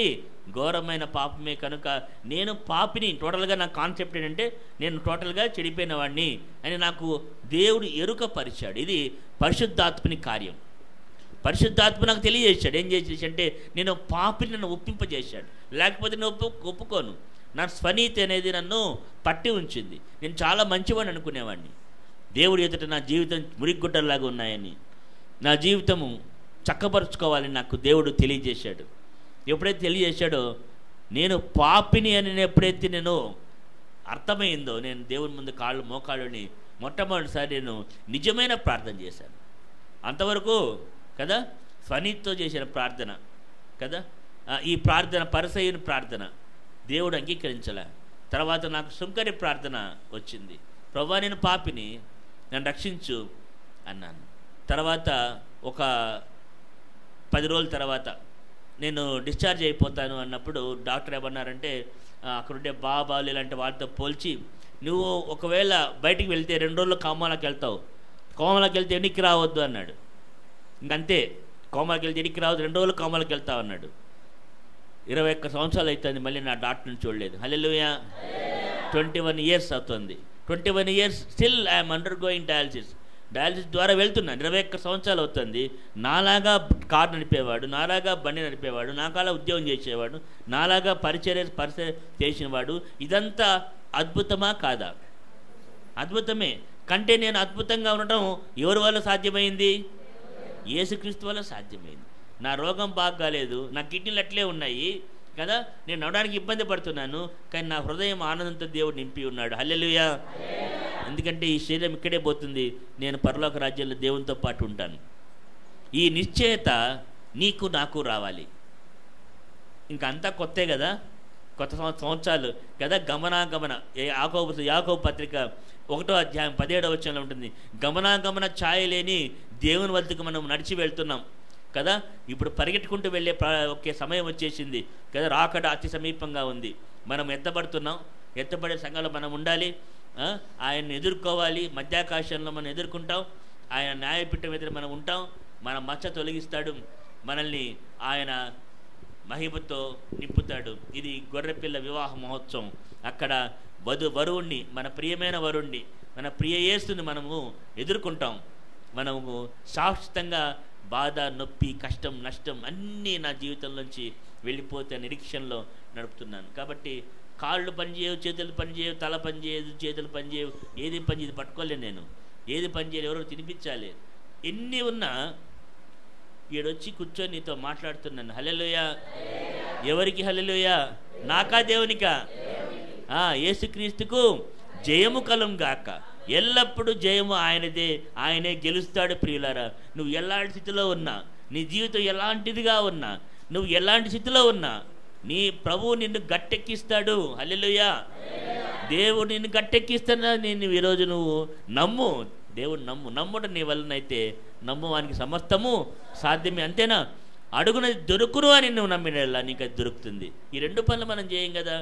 ఘోరమైన పాపమే. కనుక నేను పాపిని, టోటల్గా నా కాన్సెప్ట్ ఏంటంటే నేను టోటల్గా చెడిపోయిన వాడిని అని నాకు దేవుడు ఎరుకపరిచాడు. ఇది పరిశుద్ధాత్మని కార్యం. పరిశుద్ధాత్మ నాకు తెలియజేశాడు. ఏం చేసేసి అంటే నేను పాపిని నన్ను ఒప్పింపజేశాడు, లేకపోతే నేను ఒప్పుకోను. నా స్వనీతి అనేది నన్ను పట్టి ఉంచింది. నేను చాలా మంచివాడిని అనుకునేవాడిని. దేవుడి ఎదుట నా జీవితం మురిగుడ్డలాగా ఉన్నాయని, నా జీవితము చక్కపరుచుకోవాలని నాకు దేవుడు తెలియజేశాడు. ఎప్పుడైతే తెలియజేశాడో, నేను పాపిని అని ఎప్పుడైతే నేను అర్థమైందో నేను దేవుని ముందు మోకాళ్ళని మొట్టమొదటిసారి నేను నిజమైన ప్రార్థన చేశాను. అంతవరకు కదా స్వనీతితో చేసిన ప్రార్థన కదా, ఈ ప్రార్థన పరిసయ్యుని ప్రార్థన దేవుడు అంగీకరించలే. తర్వాత నాకు శుంకరి ప్రార్థన వచ్చింది, ప్రభువా నేను పాపిని, నన్ను రక్షించు అన్నాను. తర్వాత ఒక 10 రోజుల తర్వాత నేను డిశ్చార్జ్ అయిపోతాను అన్నప్పుడు డాక్టర్ ఏమన్నారంటే, అక్కడుండే బాబాలు ఇలాంటి వాళ్ళతో పోల్చి, నువ్వు ఒకవేళ బయటికి వెళ్తే 2 రోజుల్లో కోమాలోకి వెళ్తావు, కోమాలోకి వెళ్తే ఎన్నికి రావద్దు అన్నాడు. ఇంకంతే, కోమాలోకి వెళ్తే ఎన్నికి రావద్దు, 2 రోజులు కోమాలోకి వెళ్తావు అన్నాడు. 21 సంవత్సరాలు అవుతుంది, మళ్ళీ నా డాక్టర్ని చూడలేదు. హల్లెలూయా. 21 years అవుతుంది. 21 years still I'm under going dialysis ద్వారా వెళ్తున్నాను. 21 సంవత్సరాలు అవుతుంది. నాలాగా కారు నడిపేవాడు, నాలాగా బండి నడిపేవాడు, నాకాలా ఉద్యోగం చేసేవాడు, నాలాగా పరిచర్య చేసినవాడు. ఇదంతా అద్భుతమా కాదా? అద్భుతమే. కంటే నేను అద్భుతంగా ఉండటం ఎవరి వల్ల సాధ్యమైంది? యేసుక్రీస్తు వల్ల సాధ్యమైంది. నా రోగం బాగాలేదు, నా కిడ్నీలు అట్లే ఉన్నాయి కదా, నేను నడవడానికి ఇబ్బంది పడుతున్నాను, కానీ నా హృదయం ఆనందంతో దేవుడు నింపి ఉన్నాడు. హల్లెలూయా. ఎందుకంటే ఈ శరీరం ఇక్కడే పోతుంది, నేను పరలోక రాజ్యంలో దేవునితో పాటు ఉంటాను. ఈ నిశ్చయత నీకు నాకు రావాలి. ఇంకా అంతా కొత్తే కదా, కొత్త సంవత్సరాలు కదా. గమనాగమన యాకోబు పత్రిక 1వ అధ్యాయం 17వ వచనంలో ఉంటుంది, గమనాగమన ఛాయ లేని దేవుని వద్దకు మనం నడిచి వెళ్తున్నాం కదా. ఇప్పుడు పరిగెట్టుకుంటూ వెళ్ళే ఒకే సమయం వచ్చేసింది కదా, రాకడ అతి సమీపంగా ఉంది. మనం ఎత్తబడుతున్నాం, ఎత్తబడే సంఘంలో మనం ఉండాలి, ఆయన్ని ఎదుర్కోవాలి. మధ్యాకాశంలో మనం ఎదుర్కొంటాం, ఆయన న్యాయపీఠం ఎదురు మనం ఉంటాం. మన మచ్చ తొలగిస్తాడు, మనల్ని ఆయన మహిమతో నింపుతాడు. ఇది గొర్రెపిల్ల వివాహ మహోత్సవం. అక్కడ వరుణ్ణి, మన ప్రియమైన వరుణ్ణి, మన ప్రియ యేసుని మనము ఎదుర్కొంటాం. మనము శాశ్వతంగా బాధ, నొప్పి, కష్టం, నష్టం అన్నీ నా జీవితంలోంచి వెళ్ళిపోతే నిరీక్షణలో నడుపుతున్నాను. కాబట్టి కాళ్ళు పనిచేయవు, చేతులు పనిచేయవు, తల పనిచేయదు, చేతులు పనిచేయవు, ఏది పనిచేయదు, పట్టుకోలేను నేను. ఏది పనిచేయదు, ఎవరో తినిపించాలి. ఎన్ని ఉన్నా ఈడొచ్చి కూర్చొని నీతో మాట్లాడుతున్నాను. హల్లెలూయా. ఎవరికి హల్లెలూయా? నాకా దేవునికా? యేసుక్రీస్తుకు జయము కలుగాక. ఎల్లప్పుడూ జయము ఆయనదే, ఆయనే గెలుస్తాడు. ప్రియులారా, నువ్వు ఎలాంటి స్థితిలో ఉన్నా, నీ జీవితం ఎలాంటిదిగా ఉన్నా, నువ్వు ఎలాంటి స్థితిలో ఉన్నా, నీ ప్రభువు నిన్ను గట్టెక్కిస్తాడు. హల్లెలూయా. దేవుడు నిన్ను గట్టెక్కిస్తాడా? నేను ఈరోజు నువ్వు నమ్ము, దేవుడు నమ్ముట నీ వలనైతే నమ్మువానికి సమస్తము సాధ్యమే. అంతేనా? అడుగునది దొరుకును అని నువ్వు నమ్మినలా నీకు అది దొరుకుతుంది. ఈ 2 పనులు మనం చేయం కదా.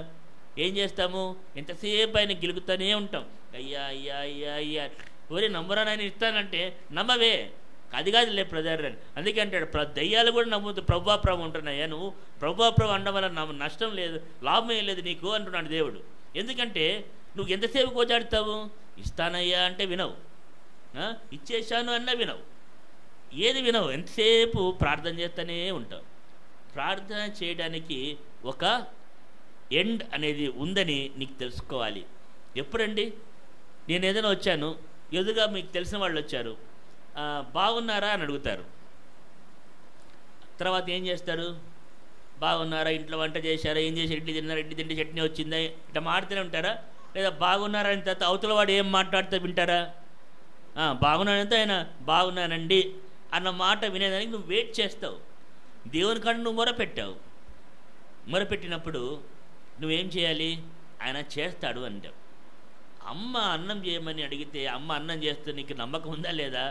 ఏం చేస్తాము? ఎంతసేపు ఆయన గెలుగుతూనే ఉంటాం. అయ్యా అయ్యా అయ్యా అయ్యా, ఎవరే నమ్మరాని ఆయన ఇస్తానంటే నమ్మవే. అది కాదు లే బ్రదర్ అని. అందుకే అంటాడు, దయ్యాలు కూడా నమ్ముతూ ప్రభు ఉంటున్నాయా, నువ్వు ప్రభు అనడం వల్ల నష్టం లేదు, లాభం ఏం లేదు నీకు అంటున్నాడు దేవుడు. ఎందుకంటే నువ్వు ఎంతసేపు కోచాడుతావు? ఇస్తానయ్యా అంటే వినవు, ఇచ్చేశాను అన్నా వినవు, ఏది వినవు. ఎంతసేపు ప్రార్థన చేస్తూనే ఉంటావు. ప్రార్థన చేయడానికి ఒక ఎండ్ అనేది ఉందని నీకు తెలుసుకోవాలి. ఎప్పుడండి? నేను ఏదైనా వచ్చాను, ఎదురుగా మీకు తెలిసిన వాళ్ళు వచ్చారు, బాగున్నారా అని అడుగుతారు. తర్వాత ఏం చేస్తారు? బాగున్నారా, ఇంట్లో వంట చేశారా, ఏం చేశారు, ఇడ్లీ తిన్నారా, ఇడ్లీ తింటే చట్నీ వచ్చిందా, ఇట్లా మాడుతూనే ఉంటారా? లేదా బాగున్నారా అని తర్వాత అవతల వాడు ఏం మాట్లాడితే వింటారా? బాగున్నాడంటే ఆయన బాగున్నానండి అన్న మాట వినేదానికి నువ్వు వెయిట్ చేస్తావు. దేవుని కాడ నువ్వు మొరపెట్టావు. మొరపెట్టినప్పుడు నువ్వేం చేయాలి? ఆయన చేస్తాడు అంటావు. అమ్మ అన్నం చేయమని అడిగితే అమ్మ అన్నం చేస్తే నీకు నమ్మకం ఉందా లేదా?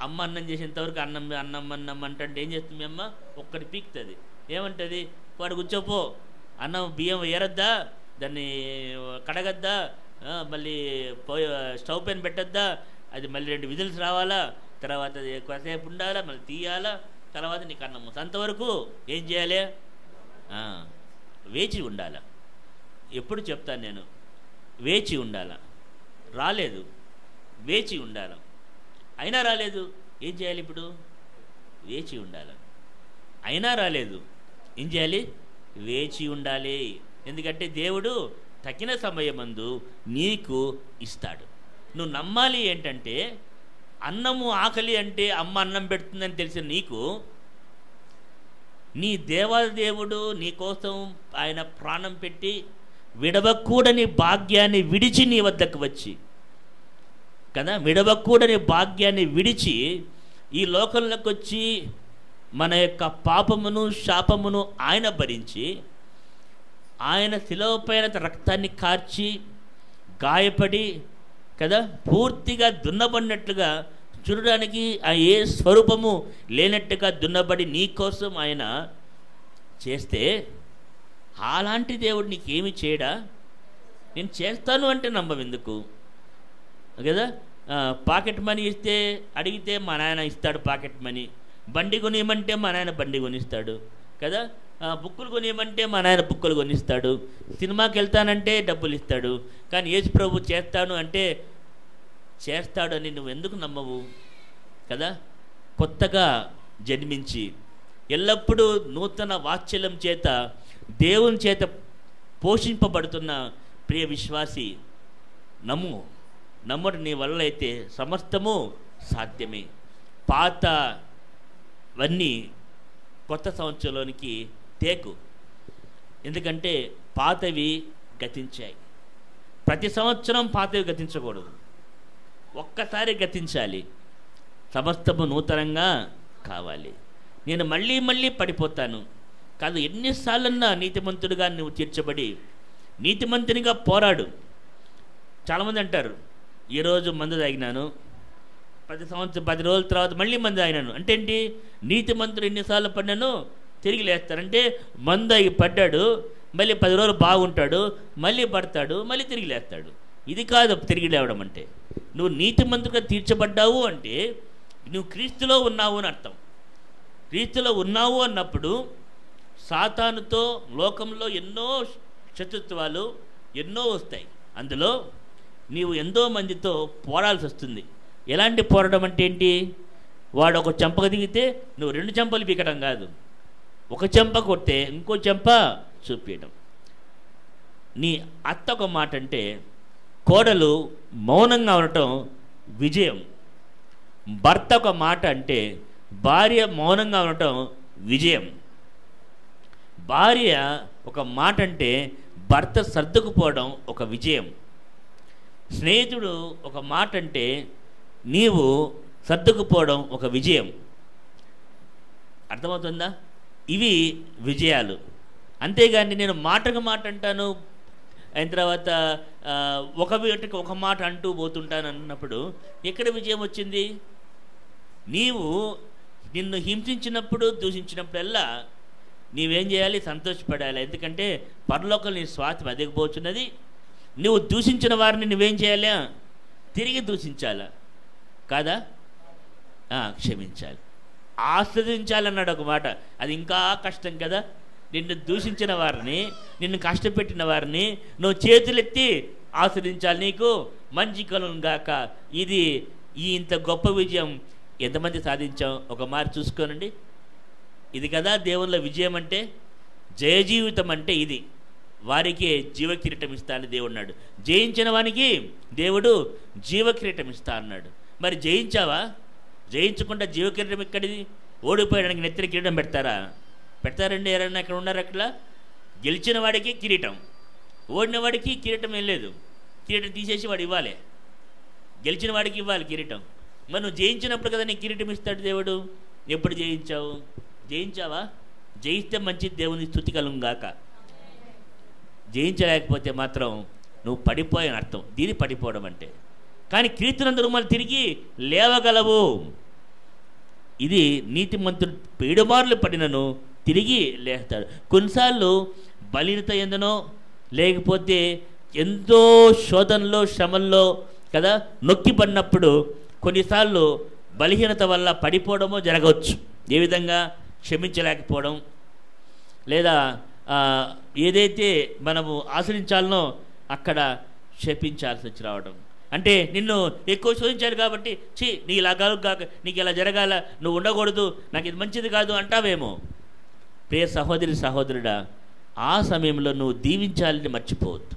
అమ్మ అన్నం చేసేంతవరకు అన్నం అంటే ఏం చేస్తుంది? మీ అమ్మ ఒక్కటి పీకుతుంది. ఏమంటుంది? వాడు కూర్చోపో, అన్నం బియ్యం ఏరద్దా, దాన్ని కడగద్దా, మళ్ళీ స్టవ్ పైన పెట్టద్దా, అది మళ్ళీ 2 విజిల్స్ రావాలా, తర్వాత అది కొద్దిసేపు ఉండాలా, మళ్ళీ తీయాలా, తర్వాత నీకు అన్నం. అంతవరకు ఏం చేయాలి? వేచి ఉండాల. ఎప్పుడు చెప్తాను నేను, వేచి ఉండాల. రాలేదు, వేచి ఉండాల. అయినా రాలేదు, ఏం చేయాలి? ఇప్పుడు వేచి ఉండాలి. అయినా రాలేదు, ఏం చేయాలి? వేచి ఉండాలి. ఎందుకంటే దేవుడు తగిన సమయమందు నీకు ఇస్తాడు. నువ్వు నమ్మాలి. ఏంటంటే అన్నము ఆకలి అంటే అమ్మ అన్నం పెడుతుందని తెలిసిన నీకు, నీ దేవాదేవుడు నీ కోసం ఆయన ప్రాణం పెట్టి విడవకూడని భాగ్యాన్ని విడిచి నీ వద్దకు వచ్చి కదా, విడవకూడని భాగ్యాన్ని విడిచి ఈ లోకంలోకి వచ్చి మన యొక్క పాపమును శాపమును ఆయన భరించి, ఆయన శిలువ పైన రక్తాన్ని కార్చి గాయపడి కదా పూర్తిగా దున్నబడినట్లుగా చూడడానికి ఆ ఏ స్వరూపము లేనట్టుగా దున్నబడి నీ కోసం ఆయన చేస్తే, అలాంటి దేవుడు నీకేమి చేయడా? నేను చేస్తాను అంటే నమ్మవెందుకు కదా. పాకెట్ మనీ ఇస్తే అడిగితే మా నాయన ఇస్తాడు పాకెట్ మనీ, బండి కొనియమంటే మా నాయన బండి కొనిస్తాడు కదా, బుక్కులు కొనియమంటే మా నాయన బుక్కులు కొనిస్తాడు, సినిమాకి వెళ్తానంటే డబ్బులు ఇస్తాడు. కానీ యేసు ప్రభు చేస్తాను అంటే చేస్తాడు అని నువ్వు ఎందుకు నమ్మవు కదా. కొత్తగా జన్మించి ఎల్లప్పుడూ నూతన వాత్సల్యం చేత దేవుని చేత పోషింపబడుతున్న ప్రియ విశ్వాసి, నమ్ముడు నీ వల్ల అయితే సమస్తము సాధ్యమే. పాతవన్నీ కొత్త సంవత్సరంలోనికి తేకు, ఎందుకంటే పాతవి గతించాయి. ప్రతి సంవత్సరం పాతవి గతించకూడదు, ఒక్కసారి గతించాలి. సమస్తము నూతనంగా కావాలి. నేను మళ్ళీ మళ్ళీ పడిపోతాను కాదు, ఎన్నిసార్లన్నా నీతిమంతుడిగా నువ్వు తీర్చబడి నీతిమంతునిగా పోరాడు. చాలామంది అంటారు, ఈరోజు మందు తాగినాను, 10 రోజుల తర్వాత మళ్ళీ మందు తాగినాను అంటే ఏంటి? నీతిమంతుడు ఎన్నిసార్లు పడినాను తిరిగి లేస్తారంటే మందు అయి పడ్డాడు, మళ్ళీ 10 రోజులు బాగుంటాడు, మళ్ళీ పడతాడు, మళ్ళీ తిరిగి లేస్తాడు. ఇది కాదు తిరిగి లేవడం అంటే. నువ్వు నీతిమంతుడిగా తీర్చబడ్డావు అంటే నువ్వు క్రీస్తులో ఉన్నావు అని అర్థం. క్రీస్తులో ఉన్నావు అన్నప్పుడు సాతానుతో లోకంలో ఎన్నో శత్రుత్వాలు ఎన్నో వస్తాయి. అందులో నీవు ఎంతో మందితో పోరాడాల్సి వస్తుంది. ఎలాంటి పోరాటం అంటే ఏంటి? వాడు ఒక చెంపకు దిగితే నువ్వు 2 చెంపలు పీకడం కాదు, ఒక చెంప కొడితే ఇంకో చెంప చూపించడం. నీ అత్త ఒక మాట అంటే కోడలు మౌనంగా ఉండటం విజయం. భర్త ఒక మాట అంటే భార్య మౌనంగా ఉండటం విజయం. భార్య ఒక మాట అంటే భర్త సర్దుకుపోవడం ఒక విజయం. స్నేహితుడు ఒక మాట అంటే నీవు సర్దుకుపోవడం ఒక విజయం. అర్థమవుతుందా? ఇవి విజయాలు. అంతేగాని నేను మాటకు మాట అంటాను, అయిన తర్వాత ఒక మాట అంటూ పోతుంటాను అన్నప్పుడు ఎక్కడ విజయం వచ్చింది? నిన్ను హింసించినప్పుడు దూషించినప్పుడల్లా నీవేం చేయాలి? సంతోషపడాలి. ఎందుకంటే పరలోకం నీ స్వార్థం అదిగిపోతున్నది. నువ్వు దూషించిన వారిని నువ్వేం చేయాలి? తిరిగి దూషించాలా కాదా? క్షమించాలి, ఆస్వాదించాలన్నాడు ఒక మాట. అది ఇంకా కష్టం కదా. నిన్ను దూషించిన వారిని, నిన్ను కష్టపెట్టిన వారిని నువ్వు చేతులెత్తి ఆస్వాదించాలి. నీకు మంచి కలుగును గాక. ఇది ఇంత గొప్ప విజయం ఎంతమంది సాధించాం ఒక మారి చూసుకోనండి. ఇది కదా దేవుళ్ళ విజయం అంటే. జయ జీవితం అంటే ఇది. వారికి జీవకిరీటం ఇస్తా అని దేవుడు అన్నాడు. జయించిన వానికి దేవుడు జీవకిరీటం ఇస్తా అన్నాడు. మరి జయించావా? జయించకుండా జీవకిరీటం ఎక్కడిది? ఓడిపోయడానికి నెత్తిన కిరీటం పెడతారండి? ఎవరైనా ఎక్కడ ఉన్నారు? అక్కడ గెలిచిన వాడికి కిరీటం, ఓడిన వాడికి కిరీటం ఏం లేదు. కిరీటం తీసేసి వాడు ఇవ్వాలి, గెలిచిన వాడికి ఇవ్వాలి కిరీటం. మరి నువ్వు జయించినప్పుడు కదా నీకు కిరీటం ఇస్తాడు దేవుడు. ఎప్పుడు జయించావా? జయిస్తే మంచి దేవుని స్తుతి కలుగును గాక. జయించలేకపోతే మాత్రం నువ్వు పడిపోయని అర్థం. దీని పడిపోవడం అంటే. కానీ కీర్తనందరూ మళ్ళీ తిరిగి లేవగలవు. ఇది నీతిమంతుడు 7 మార్లు పడినను తిరిగి లేస్తాడు. కొన్నిసార్లు బలీనత ఎందునో లేకపోతే ఎంతో శోధనలో శ్రమల్లో కదా నొక్కిపడినప్పుడు కొన్నిసార్లు బలహీనత వల్ల పడిపోవడమో జరగవచ్చు. ఏ విధంగా? క్షమించలేకపోవడం, లేదా ఏదైతే మనము ఆశ్రయించాలనో అక్కడ క్షమించాల్సి వచ్చి రావడం. అంటే నిన్ను ఎక్కువ శోధించారు కాబట్టి నీ ఇలా కాదు కాక నీకు ఇలా జరగాల, నువ్వు ఉండకూడదు, నాకు ఇది మంచిది కాదు అంటావేమో. ప్రియ సహోదరుడా, ఆ సమయంలో నువ్వు దీవించాలని మర్చిపోవద్దు.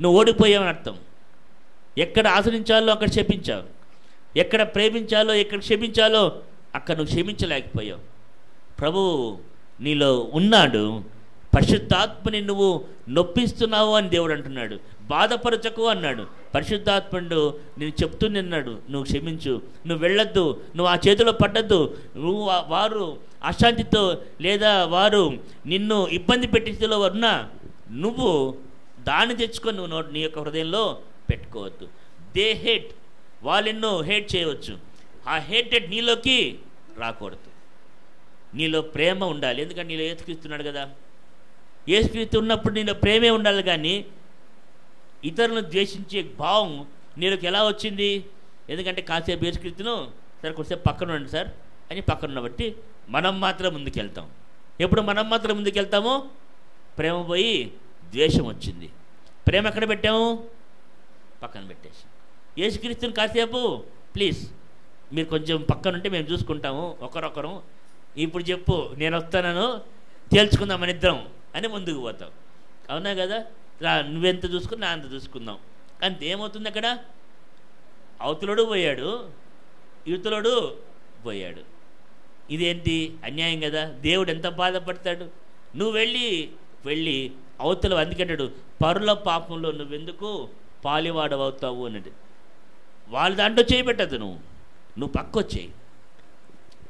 నువ్వు ఓడిపోయావని అర్థం. ఎక్కడ ఆశ్రయించాలో అక్కడ క్షమించావు, ఎక్కడ ప్రేమించాలో ఎక్కడ క్షమించాలో అక్కడ నువ్వు క్షమించలేకపోయావు. ప్రభువు నీలో ఉన్నాడు. పరిశుద్ధాత్మని నువ్వు నొప్పిస్తున్నావు అని దేవుడు అంటున్నాడు. బాధపరచకు అన్నాడు. పరిశుద్ధాత్ముడు నేను చెప్తున్నాడు, నువ్వు క్షమించు, నువ్వు వెళ్ళొద్దు, నువ్వు ఆ చేతిలో పడ్డద్దు, నువ్వు వారు అశాంతితో లేదా వారు నిన్ను ఇబ్బంది పెట్టే స్థితిలో ఉన్నా నువ్వు దాన్ని తెచ్చుకొని నువ్వు నీ యొక్క హృదయంలో పెట్టుకోవద్దు. దే హేట్, వాళ్ళెన్నో హేట్ చేయవచ్చు, ఆ హేటెడ్ నీలోకి రాకూడదు. నీలో ప్రేమ ఉండాలి, ఎందుకంటే నీలో యేసుక్రీస్తున్నాడు కదా. యేసుక్రీస్తు ఉన్నప్పుడు నీలో ప్రేమే ఉండాలి. కానీ ఇతరులను ద్వేషించే భావం నీలోకి ఎలా వచ్చింది? ఎందుకంటే కాసేపు యేసుక్రీస్తును సరే కొద్దిసేపు పక్కన ఉండండి సార్ అని పక్కన ఉన్నబట్టి మనం మాత్రం ముందుకెళ్తాం. ఎప్పుడు మనం మాత్రం ముందుకెళ్తామో ప్రేమ పోయి ద్వేషం వచ్చింది. ప్రేమ ఎక్కడ పెట్టాము? పక్కన పెట్టేసి. యేసుక్రీస్తుని కాసేపు ప్లీజ్ మీరు కొంచెం పక్కన ఉంటే మేము చూసుకుంటాము ఒకరొకరు, ఇప్పుడు చెప్పు నేను వస్తానను తేల్చుకుందాం మన ఇద్దరం అని ముందుకు పోతాం. అవునా కదా? నువ్వెంత చూసుకుని నా అంత చూసుకుందాం. అంతే. ఏమవుతుంది అక్కడ? అవతలుడు పోయాడు, యువతలుడు పోయాడు. ఇదేంటి అన్యాయం కదా. దేవుడు ఎంత బాధపడతాడు. నువ్వు వెళ్ళి అవతల అందుకంటాడు, పరుల పాపంలో నువ్వెందుకు పాలివాడవవుతావు అన్నది. వాళ్ళ దాంట్లో చేయబెట్టద్దు, నువ్వు పక్కొచ్చేయి,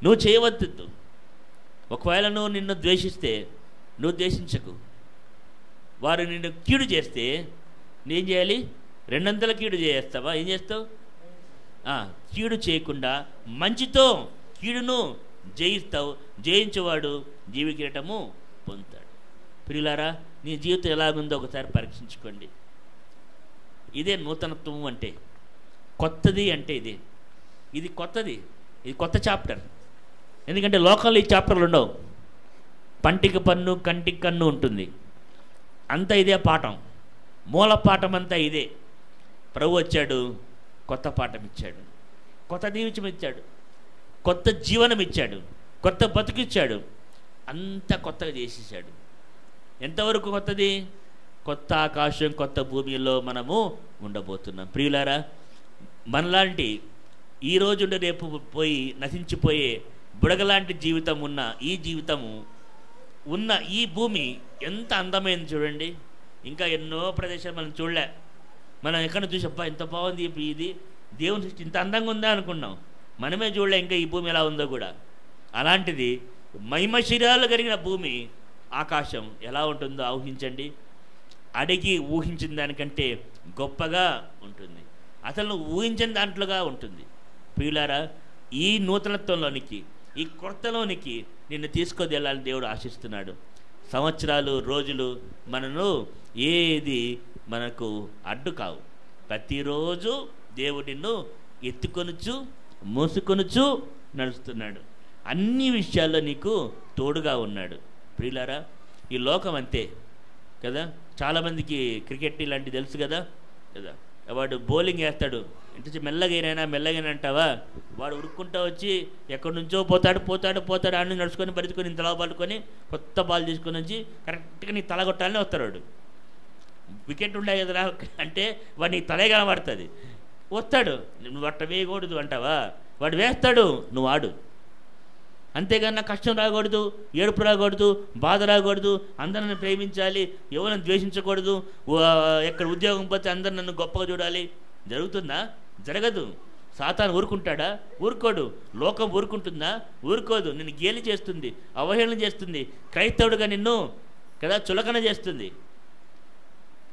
నువ్వు చేయవద్దు. ఒకవేళ నువ్వు నిన్ను ద్వేషిస్తే నువ్వు ద్వేషించకు. వారు నిన్ను కీడు చేస్తే నేం చేయాలి? రెండంతల కీడు చేస్తావా? ఏం చేస్తావు? కీడు చేయకుండా మంచితో కీడును జయిస్తావు. జయించేవాడు జీవికిరటము పొందుతాడు. ప్రియులారా, నీ జీవితం ఎలాగుందో ఒకసారి పరీక్షించుకోండి. ఇదే నూతనత్వం అంటే, కొత్తది అంటే ఇదే. ఇది కొత్తది, ఇది కొత్త చాప్టర్. ఎందుకంటే లోకంలో ఈ చాప్టర్లు ఉండవు. పంటికి పన్ను కంటికి కన్ను ఉంటుంది, అంతా ఇదే పాఠం. మూల పాఠం అంతా ఇదే. ప్రభు వచ్చాడు, కొత్త పాఠం ఇచ్చాడు, కొత్త జీవితం ఇచ్చాడు, కొత్త జీవనం ఇచ్చాడు, కొత్త బతుకిచ్చాడు, అంతా కొత్తగా చేసేసాడు. ఎంతవరకు కొత్తది? కొత్త ఆకాశం కొత్త భూమిలో మనము ఉండబోతున్నాం. ప్రియులారా, మనలాంటి ఈరోజు రేపు పోయి నశించిపోయే బుడగలాంటి జీవితం ఉన్న ఈ జీవితము ఉన్న ఈ భూమి ఎంత అందమైంది చూడండి. ఇంకా ఎన్నో ప్రదేశాలు మనం చూడలే. మనం ఎక్కడ చూసి అబ్బా ఎంత బాగుంది ఇది, దేవుని సృష్టి ఇంత అందంగా ఉందా అనుకున్నాం. మనమే చూడలే ఇంకా ఈ భూమి ఎలా ఉందో కూడా. అలాంటిది మహిమ శరీరాలు కలిగిన భూమి, ఆకాశం ఎలా ఉంటుందో ఊహించండి. అడిగి ఊహించిన దానికంటే గొప్పగా ఉంటుంది. అసలు నువ్వు ఊహించిన దాంట్లోగా ఉంటుంది. ప్రియులారా, ఈ నూతనత్వంలోనికి, ఈ కొత్తలోనికి నిన్ను తీసుకొదెళ్ళాలని దేవుడు ఆశిస్తున్నాడు. సంవత్సరాలు రోజులు మనను ఏది మనకు అడ్డు కావు. ప్రతిరోజు దేవుడు నిన్ను ఎత్తుకొనుచు మోసుకొనుచు నడుస్తున్నాడు. అన్ని విషయాల్లో నీకు తోడుగా ఉన్నాడు. ప్రియులారా, ఈ లోకం అంతే కదా. చాలామందికి క్రికెట్ ఇలాంటివి తెలుసు కదా. వాడు బౌలింగ్ వేస్తాడు, ఇంటి మెల్లగైనా అంటావా, వాడు ఉరుక్కుంటా వచ్చి ఎక్కడి నుంచో పోతాడు ఆడిని నడుచుకొని పరిచుకొని ఇంతలా పట్టుకొని కొత్త బాల్ తీసుకొని వచ్చి కరెక్ట్గా నీ తల కొట్టాలని వస్తాడు. వాడు వికెట్ ఉండే కదా అంటే వాడు నీ తలే కనబడుతుంది. వస్తాడు, నువ్వు అట్ట వేయకూడదు అంటావా, వాడు వేస్తాడు, నువ్వు ఆడు. అంతేగాని నాకు కష్టం రాకూడదు, ఏడుపు రాకూడదు, బాధ రాకూడదు, అందరిని ప్రేమించాలి, ఎవరిని ద్వేషించకూడదు, ఎక్కడ ఉద్యోగం పోతే అందరు నన్ను గొప్పగా చూడాలి. జరుగుతుందా? జరగదు. సాతాను ఊరుకుంటాడా? ఊరుకోడు. లోకం ఊరుకుంటుందా? ఊరుకోదు. నిన్ను గేలి చేస్తుంది, అవహేళన చేస్తుంది, క్రైస్తవుడిగా నిన్ను కదా చులకన చేస్తుంది.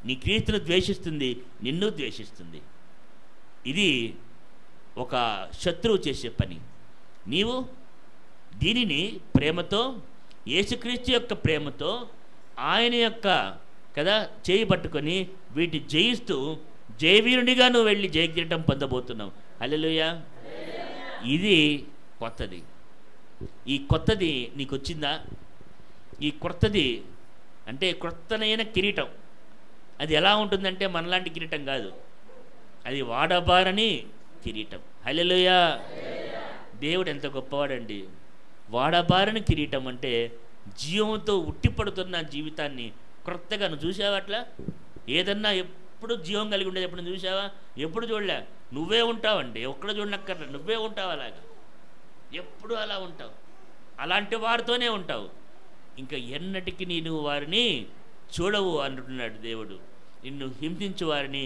నీ క్రీస్తును ద్వేషిస్తుంది, నిన్ను ద్వేషిస్తుంది. ఇది ఒక శత్రువు చేసే పని. నీవు దీనిని ప్రేమతో, యేసుక్రీస్తు యొక్క ప్రేమతో, ఆయన యొక్క కదా చేయి పట్టుకొని వీటి జయిస్తూ జయవీరునిగా నువ్వు వెళ్ళి జయకిరీటం పొందబోతున్నావు. హల్లెలూయా. ఇది కొత్తది. ఈ కొత్తది నీకు వచ్చిందా? ఈ కొత్తది అంటే కొత్తనైన కిరీటం. అది ఎలా ఉంటుందంటే మనలాంటి కిరీటం కాదు, అది వాడబారని కిరీటం. హల్లెలూయా. దేవుడు ఎంత గొప్పవాడండి. వాడబారని కిరీటం అంటే జీవంతో ఉట్టిపడుతున్న జీవితాన్ని క్రొత్తగా నువ్వు చూసావా? అట్లా ఏదన్నా ఎప్పుడు జీవం కలిగి ఉండేది ఎప్పుడు చూసావా? ఎప్పుడు చూడలే. నువ్వే ఉంటావండి, ఎక్కడ చూడనక్కర్లే, నువ్వే ఉంటావు. అలాగా ఎప్పుడు అలా ఉంటావు, అలాంటి వారితోనే ఉంటావు. ఇంకా ఎన్నటికి నేను వారిని చూడవు అంటున్నాడు దేవుడు. నిన్ను హింసించు వారిని,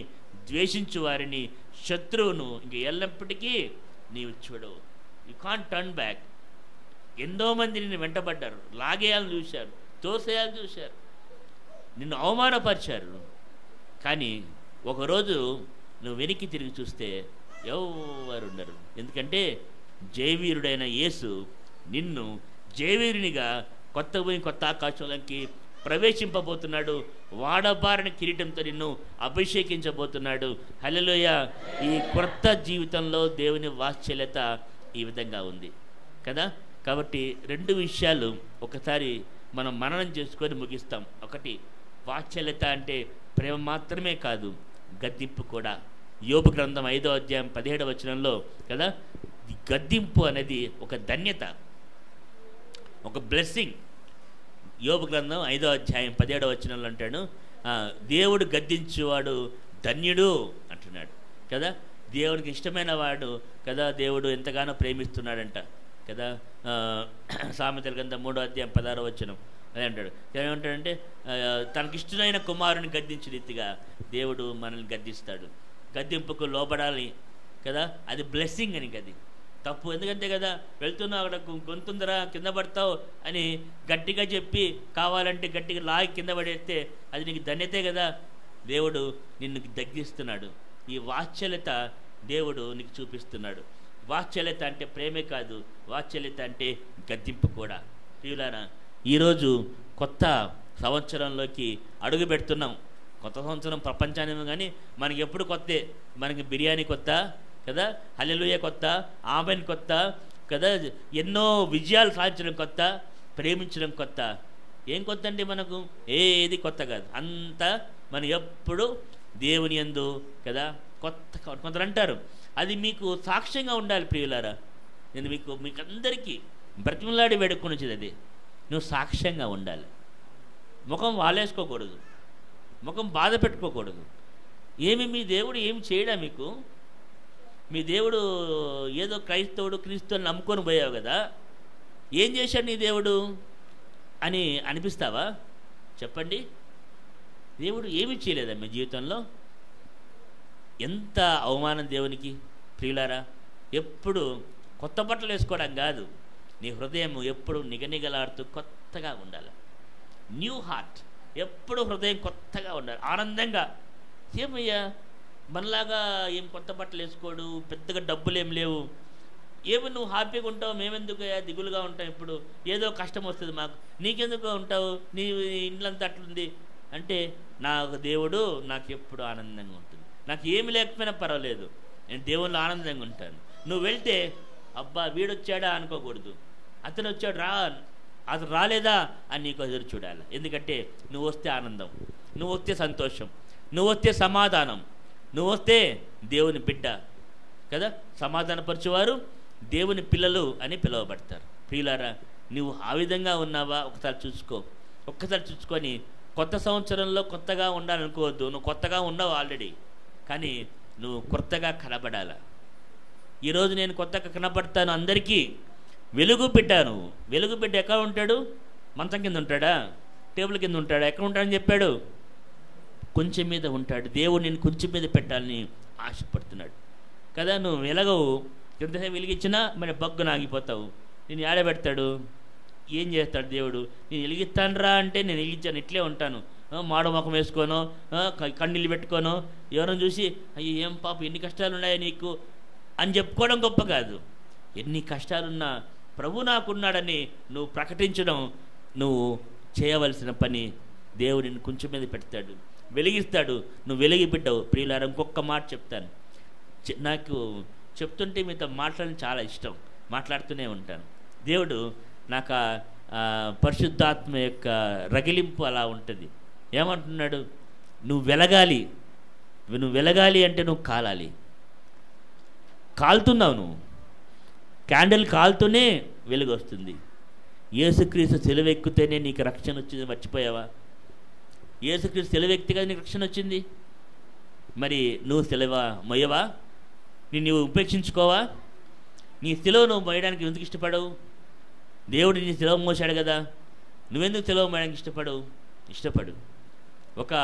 ద్వేషించు వారిని, శత్రువును ఇంక ఎల్లప్పటికీ నీవు చూడవు. You can't turn back. ఎంతోమంది నిన్ను వెంటబడ్డారు, లాగేయాలని చూశారు, తోసేయాలని చూశారు, నిన్ను అవమానపరిచారు. కానీ ఒకరోజు నువ్వు వెనక్కి తిరిగి చూస్తే ఎవరు ఉండరు. ఎందుకంటే జయవీరుడైన యేసు నిన్ను జయవీరునిగా కొత్త భూమి కొత్త ఆకాశంలోకి ప్రవేశింపబోతున్నాడు. వాడబారిన కిరీటంతో నిన్ను అభిషేకించబోతున్నాడు. హల్లెలూయా. ఈ కొత్త జీవితంలో దేవుని వాత్సల్యత ఈ విధంగా ఉంది కదా. కాబట్టి 2 విషయాలు ఒకసారి మనం మననం చేసుకొని ముగిస్తాం. ఒకటి, వాత్సల్యత అంటే ప్రేమ మాత్రమే కాదు, గద్దింపు కూడా. యోబు గ్రంథం 5వ అధ్యాయం 17వ వచనంలో కదా, గద్దింపు అనేది ఒక ధన్యత, ఒక బ్లెస్సింగ్. యోబు గ్రంథం 5వ అధ్యాయం 17వ వచనంలో అంటాడు, దేవుడు గద్దించేవాడు ధన్యుడు అంటున్నాడు కదా. దేవుడికి ఇష్టమైన వాడు కదా, దేవుడు ఎంతగానో ప్రేమిస్తున్నాడంట కదా. సామెతల గ్రంథం 3వ అధ్యాయం 16వ వచనం అదే అంటాడు. ఏమంటాడంటే తనకిష్టమైన కుమారుని గద్దించే రీతిగా దేవుడు మనల్ని గద్దిస్తాడు. గద్దింపుకు లోబడాలి కదా, అది బ్లెస్సింగ్ అని. అది తప్పు. ఎందుకంటే కదా, వెళ్తున్నావు అక్కడ గొంతుందరా కింద పడతావు అని గట్టిగా చెప్పి కావాలంటే గట్టిగా లాగి కింద పడేస్తే అది నీకు ధన్యతే కదా. దేవుడు నిన్ను తగ్గిస్తున్నాడు. ఈ వాత్సల్యత దేవుడు నీకు చూపిస్తున్నాడు. వాత్సల్యత అంటే ప్రేమే కాదు, వాత్సల్యత అంటే గద్దింపు కూడా. ప్రియులారా, ఈరోజు కొత్త సంవత్సరంలోకి అడుగు పెడుతున్నాం. కొత్త సంవత్సరం ప్రపంచానేమో కానీ మనకి ఎప్పుడు కొత్తే. మనకి బిర్యానీ కొత్త కదా, హల్లెలూయా కొత్త, ఆమెన్ కొత్త కదా, ఎన్నో విజయాలు సాధించడం కొత్త, ప్రేమించడం కొత్త. ఏం కొత్త అండి మనకు? ఏది కొత్త కాదు. అంతా మనం ఎప్పుడు దేవుని యందు కదా కొత్త. కొందరు అంటారు అది మీకు సాక్ష్యంగా ఉండాలి. ప్రియులారా, నేను మీకు అందరికీ బ్రతిమలాడి వేడుకొని వచ్చేది అది. నువ్వు సాక్ష్యంగా ఉండాలి. ముఖం వాలేసుకోకూడదు, ముఖం బాధ పెట్టుకోకూడదు. మీ దేవుడు ఏమి చేయడా మీకు? మీ దేవుడు ఏదో క్రైస్తవుడు క్రీస్తుని నమ్ముకొని పోయావు కదా, ఏం చేశాడు నీ దేవుడు అని అనిపిస్తావా? చెప్పండి. దేవుడు ఏమి చేయలేదా మీ జీవితంలో? ఎంత అవమానం దేవునికి. ప్రియులారా, ఎప్పుడు కొత్త బట్టలు వేసుకోవడం కాదు, నీ హృదయం ఎప్పుడు నిగనిగలాడుతూ కొత్తగా ఉండాలి. New heart. ఎప్పుడు హృదయం కొత్తగా ఉండాలి, ఆనందంగా. ఏమయ్యా మనలాగా ఏం కొత్త బట్టలు వేసుకోడు, పెద్దగా డబ్బులు ఏం లేవు, ఏమి నువ్వు హ్యాపీగా ఉంటావు, మేమెందుకు దిగులుగా ఉంటాం, ఇప్పుడు ఏదో కష్టం వస్తుంది మాకు, నీకెందుకు ఉంటావు, నీ ఇండ్లంతా అట్లుంది అంటే, నాకు దేవుడు నాకు ఎప్పుడు ఆనందంగా ఉంటుంది. నాకు ఏమి లేకపోయినా పర్వాలేదు, నేను దేవుళ్ళు ఆనందంగా ఉంటాను. నువ్వు వెళ్తే అబ్బా వీడొచ్చాడా అనుకోకూడదు, అతను వచ్చాడు అతను రాలేదా అని నీకు ఎదురు చూడాలి. ఎందుకంటే నువ్వు వస్తే ఆనందం, నువ్వు వస్తే సంతోషం, నువ్వు వస్తే సమాధానం, నువ్వు వస్తే దేవుని బిడ్డ కదా. సమాధానపరచువారు దేవుని పిల్లలు అని పిలువబడతారు. ప్రియులారా, నువ్వు ఆ విధంగా ఉన్నావా ఒకసారి చూసుకో. ఒక్కసారి చూసుకొని కొత్త సంవత్సరంలో కొత్తగా ఉండాలనుకోవద్దు. నువ్వు కొత్తగా ఉన్నావు ఆల్రెడీ, కానీ నువ్వు కొత్తగా కనబడాల. ఈరోజు నేను కొత్తగా కనబడతాను, అందరికీ వెలుగు పెట్టాను. వెలుగు పెట్టి ఎక్కడ ఉంటాడు? మంచం కింద ఉంటాడా? టేబుల్ కింద ఉంటాడా? ఎక్కడ ఉంటాడని చెప్పాడు? కొంచెం మీద ఉంటాడు. దేవుడు నేను కొంచెం మీద పెట్టాలని ఆశపడుతున్నాడు కదా. నువ్వు వెలగవు, ఎంతసేపు వెలిగించినా మరి బగ్గున ఆగిపోతావు. నేను ఏడబెడతాడు, ఏం చేస్తాడు దేవుడు? నేను వెలిగిస్తానురా అంటే నేను వెలిగించాను, ఇట్లే ఉంటాను. మాడ ముఖం వేసుకోను, కన్నీళ్ళు పెట్టుకోను, ఎవరైనా చూసి అయ్యో ఏం పాప ఎన్ని కష్టాలు ఉన్నాయో నీకు అని చెప్పుకోవడం గొప్ప కాదు. ఎన్ని కష్టాలున్నా ప్రభు నాకున్నాడని నువ్వు ప్రకటించడం నువ్వు చేయవలసిన పని. దేవుడు నిన్ను కొంచెం మీద పెడతాడు, వెలిగిస్తాడు, నువ్వు వెలిగి బిడ్డవు. ప్రియులారా, ఇంకొక మాట చెప్తాను. నాకు చెప్తుంటే మీతో మాట్లాడడం చాలా ఇష్టం, మాట్లాడుతూనే ఉంటాను. దేవుడు నాకు పరిశుద్ధాత్మ యొక్క రగిలింపు అలా ఉంటుంది. ఏమంటున్నాడు? నువ్వు వెలగాలి. నువ్వు వెలగాలి అంటే నువ్వు కాలాలి. కాలుతున్నావు, నువ్వు క్యాండిల్ కాలుతూనే వెలుగు వస్తుంది. యేసుక్రీస్తు సెలవెక్కితేనే నీకు రక్షణ వచ్చింది, మర్చిపోయావా? యేసుక్రీస్తు సెలవెక్కితే కదా నీకు రక్షణ వచ్చింది. మరి నువ్వు సెలవ మొయ్యవా? నువ్వు ఉపేక్షించుకోవా? నీ సెలవు నువ్వు మోయడానికి ఎందుకు ఇష్టపడవు? దేవుడు నీ సెలవు మోసాడు కదా. నువ్వెందుకు తెలవమనడానికి ఇష్టపడు. ఒక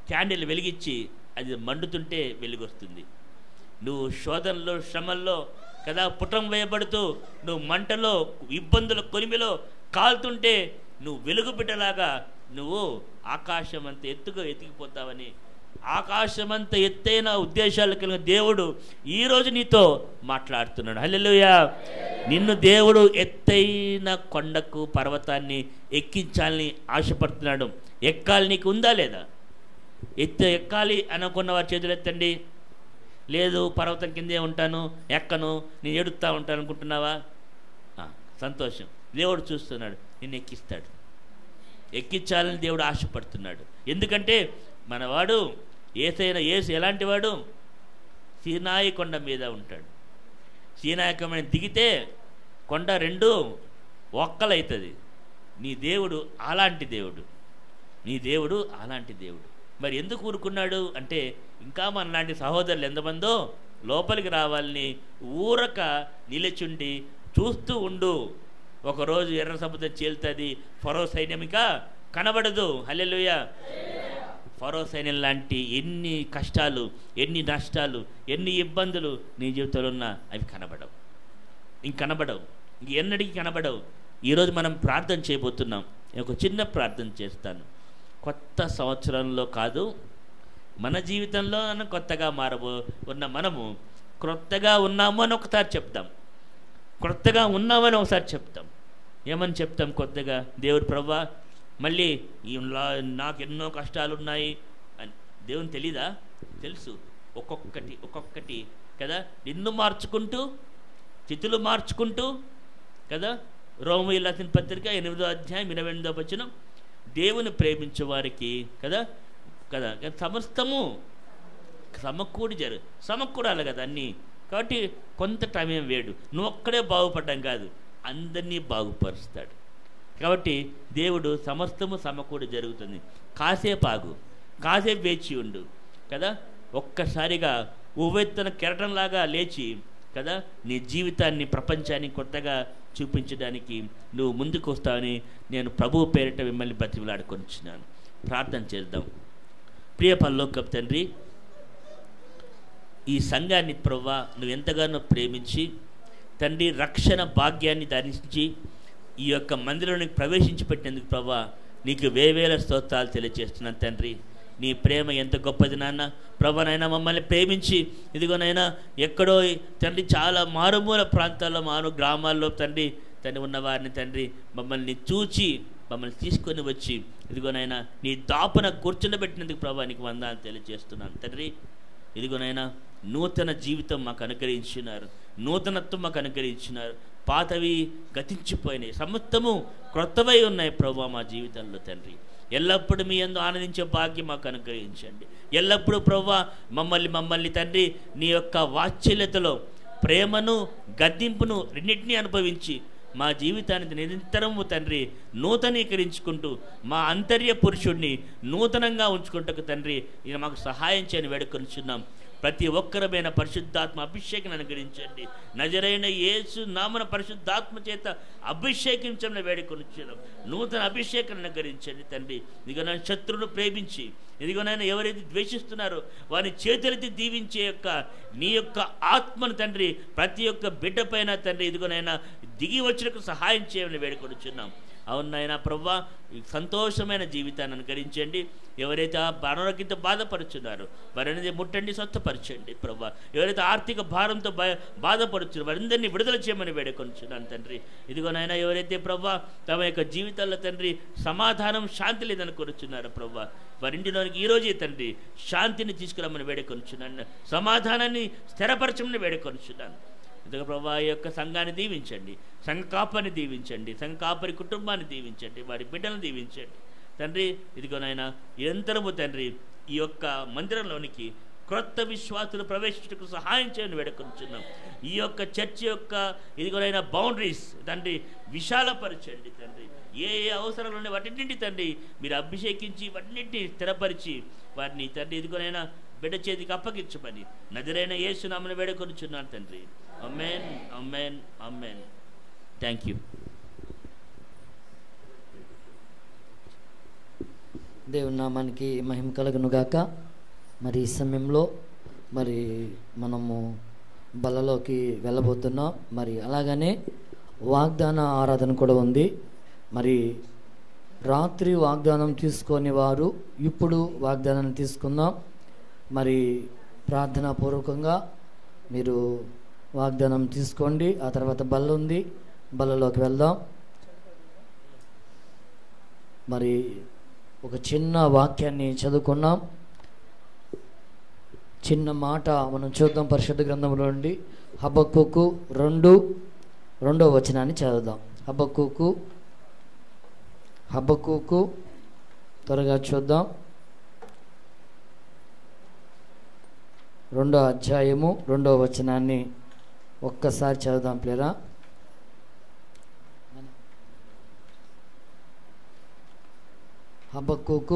క్యాండిల్ వెలిగించి అది మండుతుంటే వెలుగొస్తుంది. నువ్వు శోధనలో, శ్రమల్లో కదా పుటం వేయబడుతూ నువ్వు మంటలో, ఇబ్బందుల కొలిమిలో కాలుతుంటే నువ్వు వెలుగు బిడ్డలాగా నువ్వు ఆకాశమంత ఎత్తుగా ఎత్తికిపోతావని, ఆకాశమంత ఎత్తైన ఉద్దేశాలు కలిగిన దేవుడు ఈరోజు నీతో మాట్లాడుతున్నాడు. హల్లెలూయా. నిన్ను దేవుడు ఎత్తైన కొండకు, పర్వతాన్ని ఎక్కించాలని ఆశపడుతున్నాడు. ఎక్కాలి, నీకు ఉందా లేదా? ఎక్కాలి అనుకున్న వారి చేతులు ఎత్తండి. లేదు, పర్వతం కిందే ఉంటాను, ఎక్కను, నేను ఎడుతూ ఉంటాను అనుకుంటున్నావా? సంతోషం, దేవుడు చూస్తున్నాడు, నిన్ను ఎక్కిస్తాడు. ఎక్కించాలని దేవుడు ఆశపడుతున్నాడు. ఎందుకంటే మనవాడు యేసు ఎలాంటి వాడు? సీనాయి కొండ మీద ఉంటాడు. సీనాయి కొండ దిగితే కొండ రెండు ఒక్కలవుతుంది. నీ దేవుడు అలాంటి దేవుడు. మరి ఎందుకు ఊరుకున్నాడు అంటే, ఇంకా మనలాంటి సహోదరులు ఎంతమందో లోపలికి రావాలని ఊరక నిలిచుండి చూస్తూ ఉండు. ఒకరోజు ఎర్ర సముద్రం చీల్తుంది, ఫరో సైన్యమిక కనబడదు. హల్లెలూయా. ఫరో సైన్యం లాంటి ఎన్ని కష్టాలు, ఎన్ని నష్టాలు, ఎన్ని ఇబ్బందులు నీ జీవితంలో ఉన్నా అవి కనబడవు, ఎన్నటికీ కనబడవు. ఈరోజు మనం ప్రార్థన చేయబోతున్నాం. ఒక చిన్న ప్రార్థన చేస్తాను. కొత్త సంవత్సరంలో కాదు, మన జీవితంలో కొత్తగా ఉన్న మనము క్రొత్తగా ఉన్నాము అని ఒకసారి చెప్తాం. క్రొత్తగా ఉన్నామని ఒకసారి చెప్తాం. ఏమని చెప్తాం? కొత్తగా, దేవుడు ప్రభువా మళ్ళీ నాకు ఎన్నో కష్టాలు ఉన్నాయి అని. దేవుని తెలీదా? తెలుసు. ఒక్కొక్కటి కదా నిన్ను మార్చుకుంటూ, స్థితులు మార్చుకుంటూ కదా. రోమీయులకు రాసిన పత్రిక 8వ అధ్యాయం 28వ వచనం, దేవుని ప్రేమించే వారికి కదా సమస్తము సమకూడాలి కదా అన్నీ. కాబట్టి కొంత టైం వేడు. నువ్వు ఒక్కడే బాగుపడ్డం కాదు, అందరినీ బాగుపరుస్తాడు. కాబట్టి దేవుడు సమస్తము సమకూడి జరుగుతుంది. కాసేపు వేచి ఉండు కదా. ఒక్కసారిగా ఉవ్వెత్తున కెరటంలాగా లేచి కదా నీ జీవితాన్ని, ప్రపంచాన్ని కొత్తగా చూపించడానికి నువ్వు ముందుకు వస్తావని నేను ప్రభువు పేరిట మిమ్మల్ని బ్రతిమలాడుకొనిచున్నాను. ప్రార్థన చేద్దాం. ప్రియ పరలోకపు తండ్రి, ఈ సంఘాన్ని ప్రభువా నువ్వు ఎంతగానో ప్రేమించి తండ్రి రక్షణ భాగ్యాన్ని ధరించి ఈ యొక్క మందిరానికి ప్రవేశించి పెట్టినందుకు ప్రభువా నీకు వేవేల స్తోత్రాలు తెలియజేస్తున్నాను తండ్రి. నీ ప్రేమ ఎంత గొప్పది నాన్న. ప్రభువనైనా మమ్మల్ని ప్రేమించి ఇదిగోనైనా ఎక్కడో తండ్రి చాలా మారుమూల ప్రాంతాల్లో, గ్రామాల్లో తండ్రి ఉన్నవారిని తండ్రి మమ్మల్ని చూచి మమ్మల్ని తీసుకొని వచ్చి ఇదిగోనైనా నీ దాపున కూర్చుండబెట్టినందుకు ప్రభువా నీకు వందనాలు తెలియజేస్తున్నాను తండ్రి. ఇదిగోనైనా నూతన జీవితం మాకు అనుగ్రహించినారు, నూతనత్వం మాకు అనుగ్రహించినారు. పాతవి గతించిపోయినాయి, సమస్తము క్రొత్తవై ఉన్నాయి ప్రభువా మా జీవితంలో తండ్రి. ఎల్లప్పుడూ మీ యందు ఆనందించే భాగ్యం మాకు అనుగ్రహించండి. ఎల్లప్పుడూ ప్రభువా మమ్మల్ని తండ్రి నీ యొక్క వాత్సల్యతలో ప్రేమను, గద్దింపును రెండింటినీ అనుభవించి మా జీవితాన్ని నిరంతరము తండ్రి నూతనీకరించుకుంటూ మా అంతర్య పురుషుడిని నూతనంగా ఉంచుకుంటకు తండ్రి ఇది మాకు సహాయం చేయని వేడుకొనిచున్నాం. ప్రతి ఒక్కరమైన పరిశుద్ధాత్మ అభిషేకం అనుగ్రహించండి. నజరైన యేసు నామన పరిశుద్ధాత్మ చేత అభిషేకించమని వేడుకొనిచున్నాం. నూతన అభిషేకం అనుగ్రహించండి తండ్రి. ఇదిగోనైనా శత్రువును ప్రేమించి ఇదిగోనైనా ఎవరైతే ద్వేషిస్తున్నారో వారిని చేతులెత్తి దీవించే నీ యొక్క ఆత్మను తండ్రి ప్రతి ఒక్క బిడ్డ పైన తండ్రి ఇదిగోనైనా దిగి వచ్చినకు సహాయం చేయమని వేడుకొనిచున్నాం. అవునైనా ప్రభువా సంతోషమైన జీవితాన్ని అనుగ్రహించండి. ఎవరైతే అనారోగ్యంతో బాధపడుచున్నారో వారిని ముట్టండి, స్వస్థపరచండి ప్రభువా. ఎవరైతే ఆర్థిక భారంతో బాధపడుచున్నారో వారందరినీ విడుదల చేయమని వేడుకొనిచున్నాను తండ్రి. ఇదిగోనైనా ఎవరైతే ప్రభువా తమ యొక్క జీవితాల్లో తండ్రి సమాధానం, శాంతి లేదనుకొనిచున్నారో ప్రభువా వారింటిలోనికి ఈరోజే తండ్రి శాంతిని తీసుకురమ్మని వేడుకొనిచున్నాను, సమాధానాన్ని స్థిరపరచమని వేడుకొనిచున్నాను. ఇదిగో ప్రభా ఈ యొక్క సంఘాన్ని దీవించండి, సంఘ కాపరిని దీవించండి, సంఘ కాపరి కుటుంబాన్ని దీవించండి, వారి బిడ్డలను దీవించండి తండ్రి. ఇదిగోనైనా నిరంతరము తండ్రి ఈ యొక్క మందిరంలోనికి క్రొత్త విశ్వాసులు ప్రవేశించడానికి సహాయం చేయని వేడుకొంటున్నాం. ఈ యొక్క చర్చ్ యొక్క ఇదిగోనైనా బౌండరీస్ తండ్రి విశాలపరచండి తండ్రి. ఏ అవసరాలు ఉన్నాయి వాటిన్నింటి తండ్రి మీరు అభిషేకించి వాటిన్నింటినీ స్థిరపరిచి వారిని తండ్రి ఇదిగోనైనా బిడ్డ చేతికి అప్పగించమని నజరైన యేసు నామమున వేడుకొనుచున్నాను తండ్రి. ఆమేన్, ఆమేన్, ఆమేన్. Thank you. దేవుని నామానికి మహిమ కలుగును గాక. మరి ఈ సమయంలో మరి మనము బల్లలోకి వెళ్ళబోతున్నాం. మరి అలాగనే వాగ్దాన ఆరాధన కూడా ఉంది. మరి రాత్రి వాగ్దానం తీసుకొని వారు ఇప్పుడు వాగ్దానాన్ని తీసుకుందాం. మరి ప్రార్థనా పూర్వకంగా మీరు వాగ్దానం తీసుకోండి. ఆ తర్వాత బల్ల ఉంది, బల్లలోకి వెళ్దాం. మరి ఒక చిన్న వాక్యాన్ని చదువుకున్నాం. చిన్న మాట మనం చూద్దాం. పరిశుద్ధ గ్రంథంలో నుండి హబక్కూకు 2:2 వచనాన్ని చదువుదాం. హబక్కూకు త్వరగా చూద్దాం. 2వ అధ్యాయము 2వ వచనాన్ని ఒక్కసారి చదువుదాం ప్లేరా. హబక్కూకు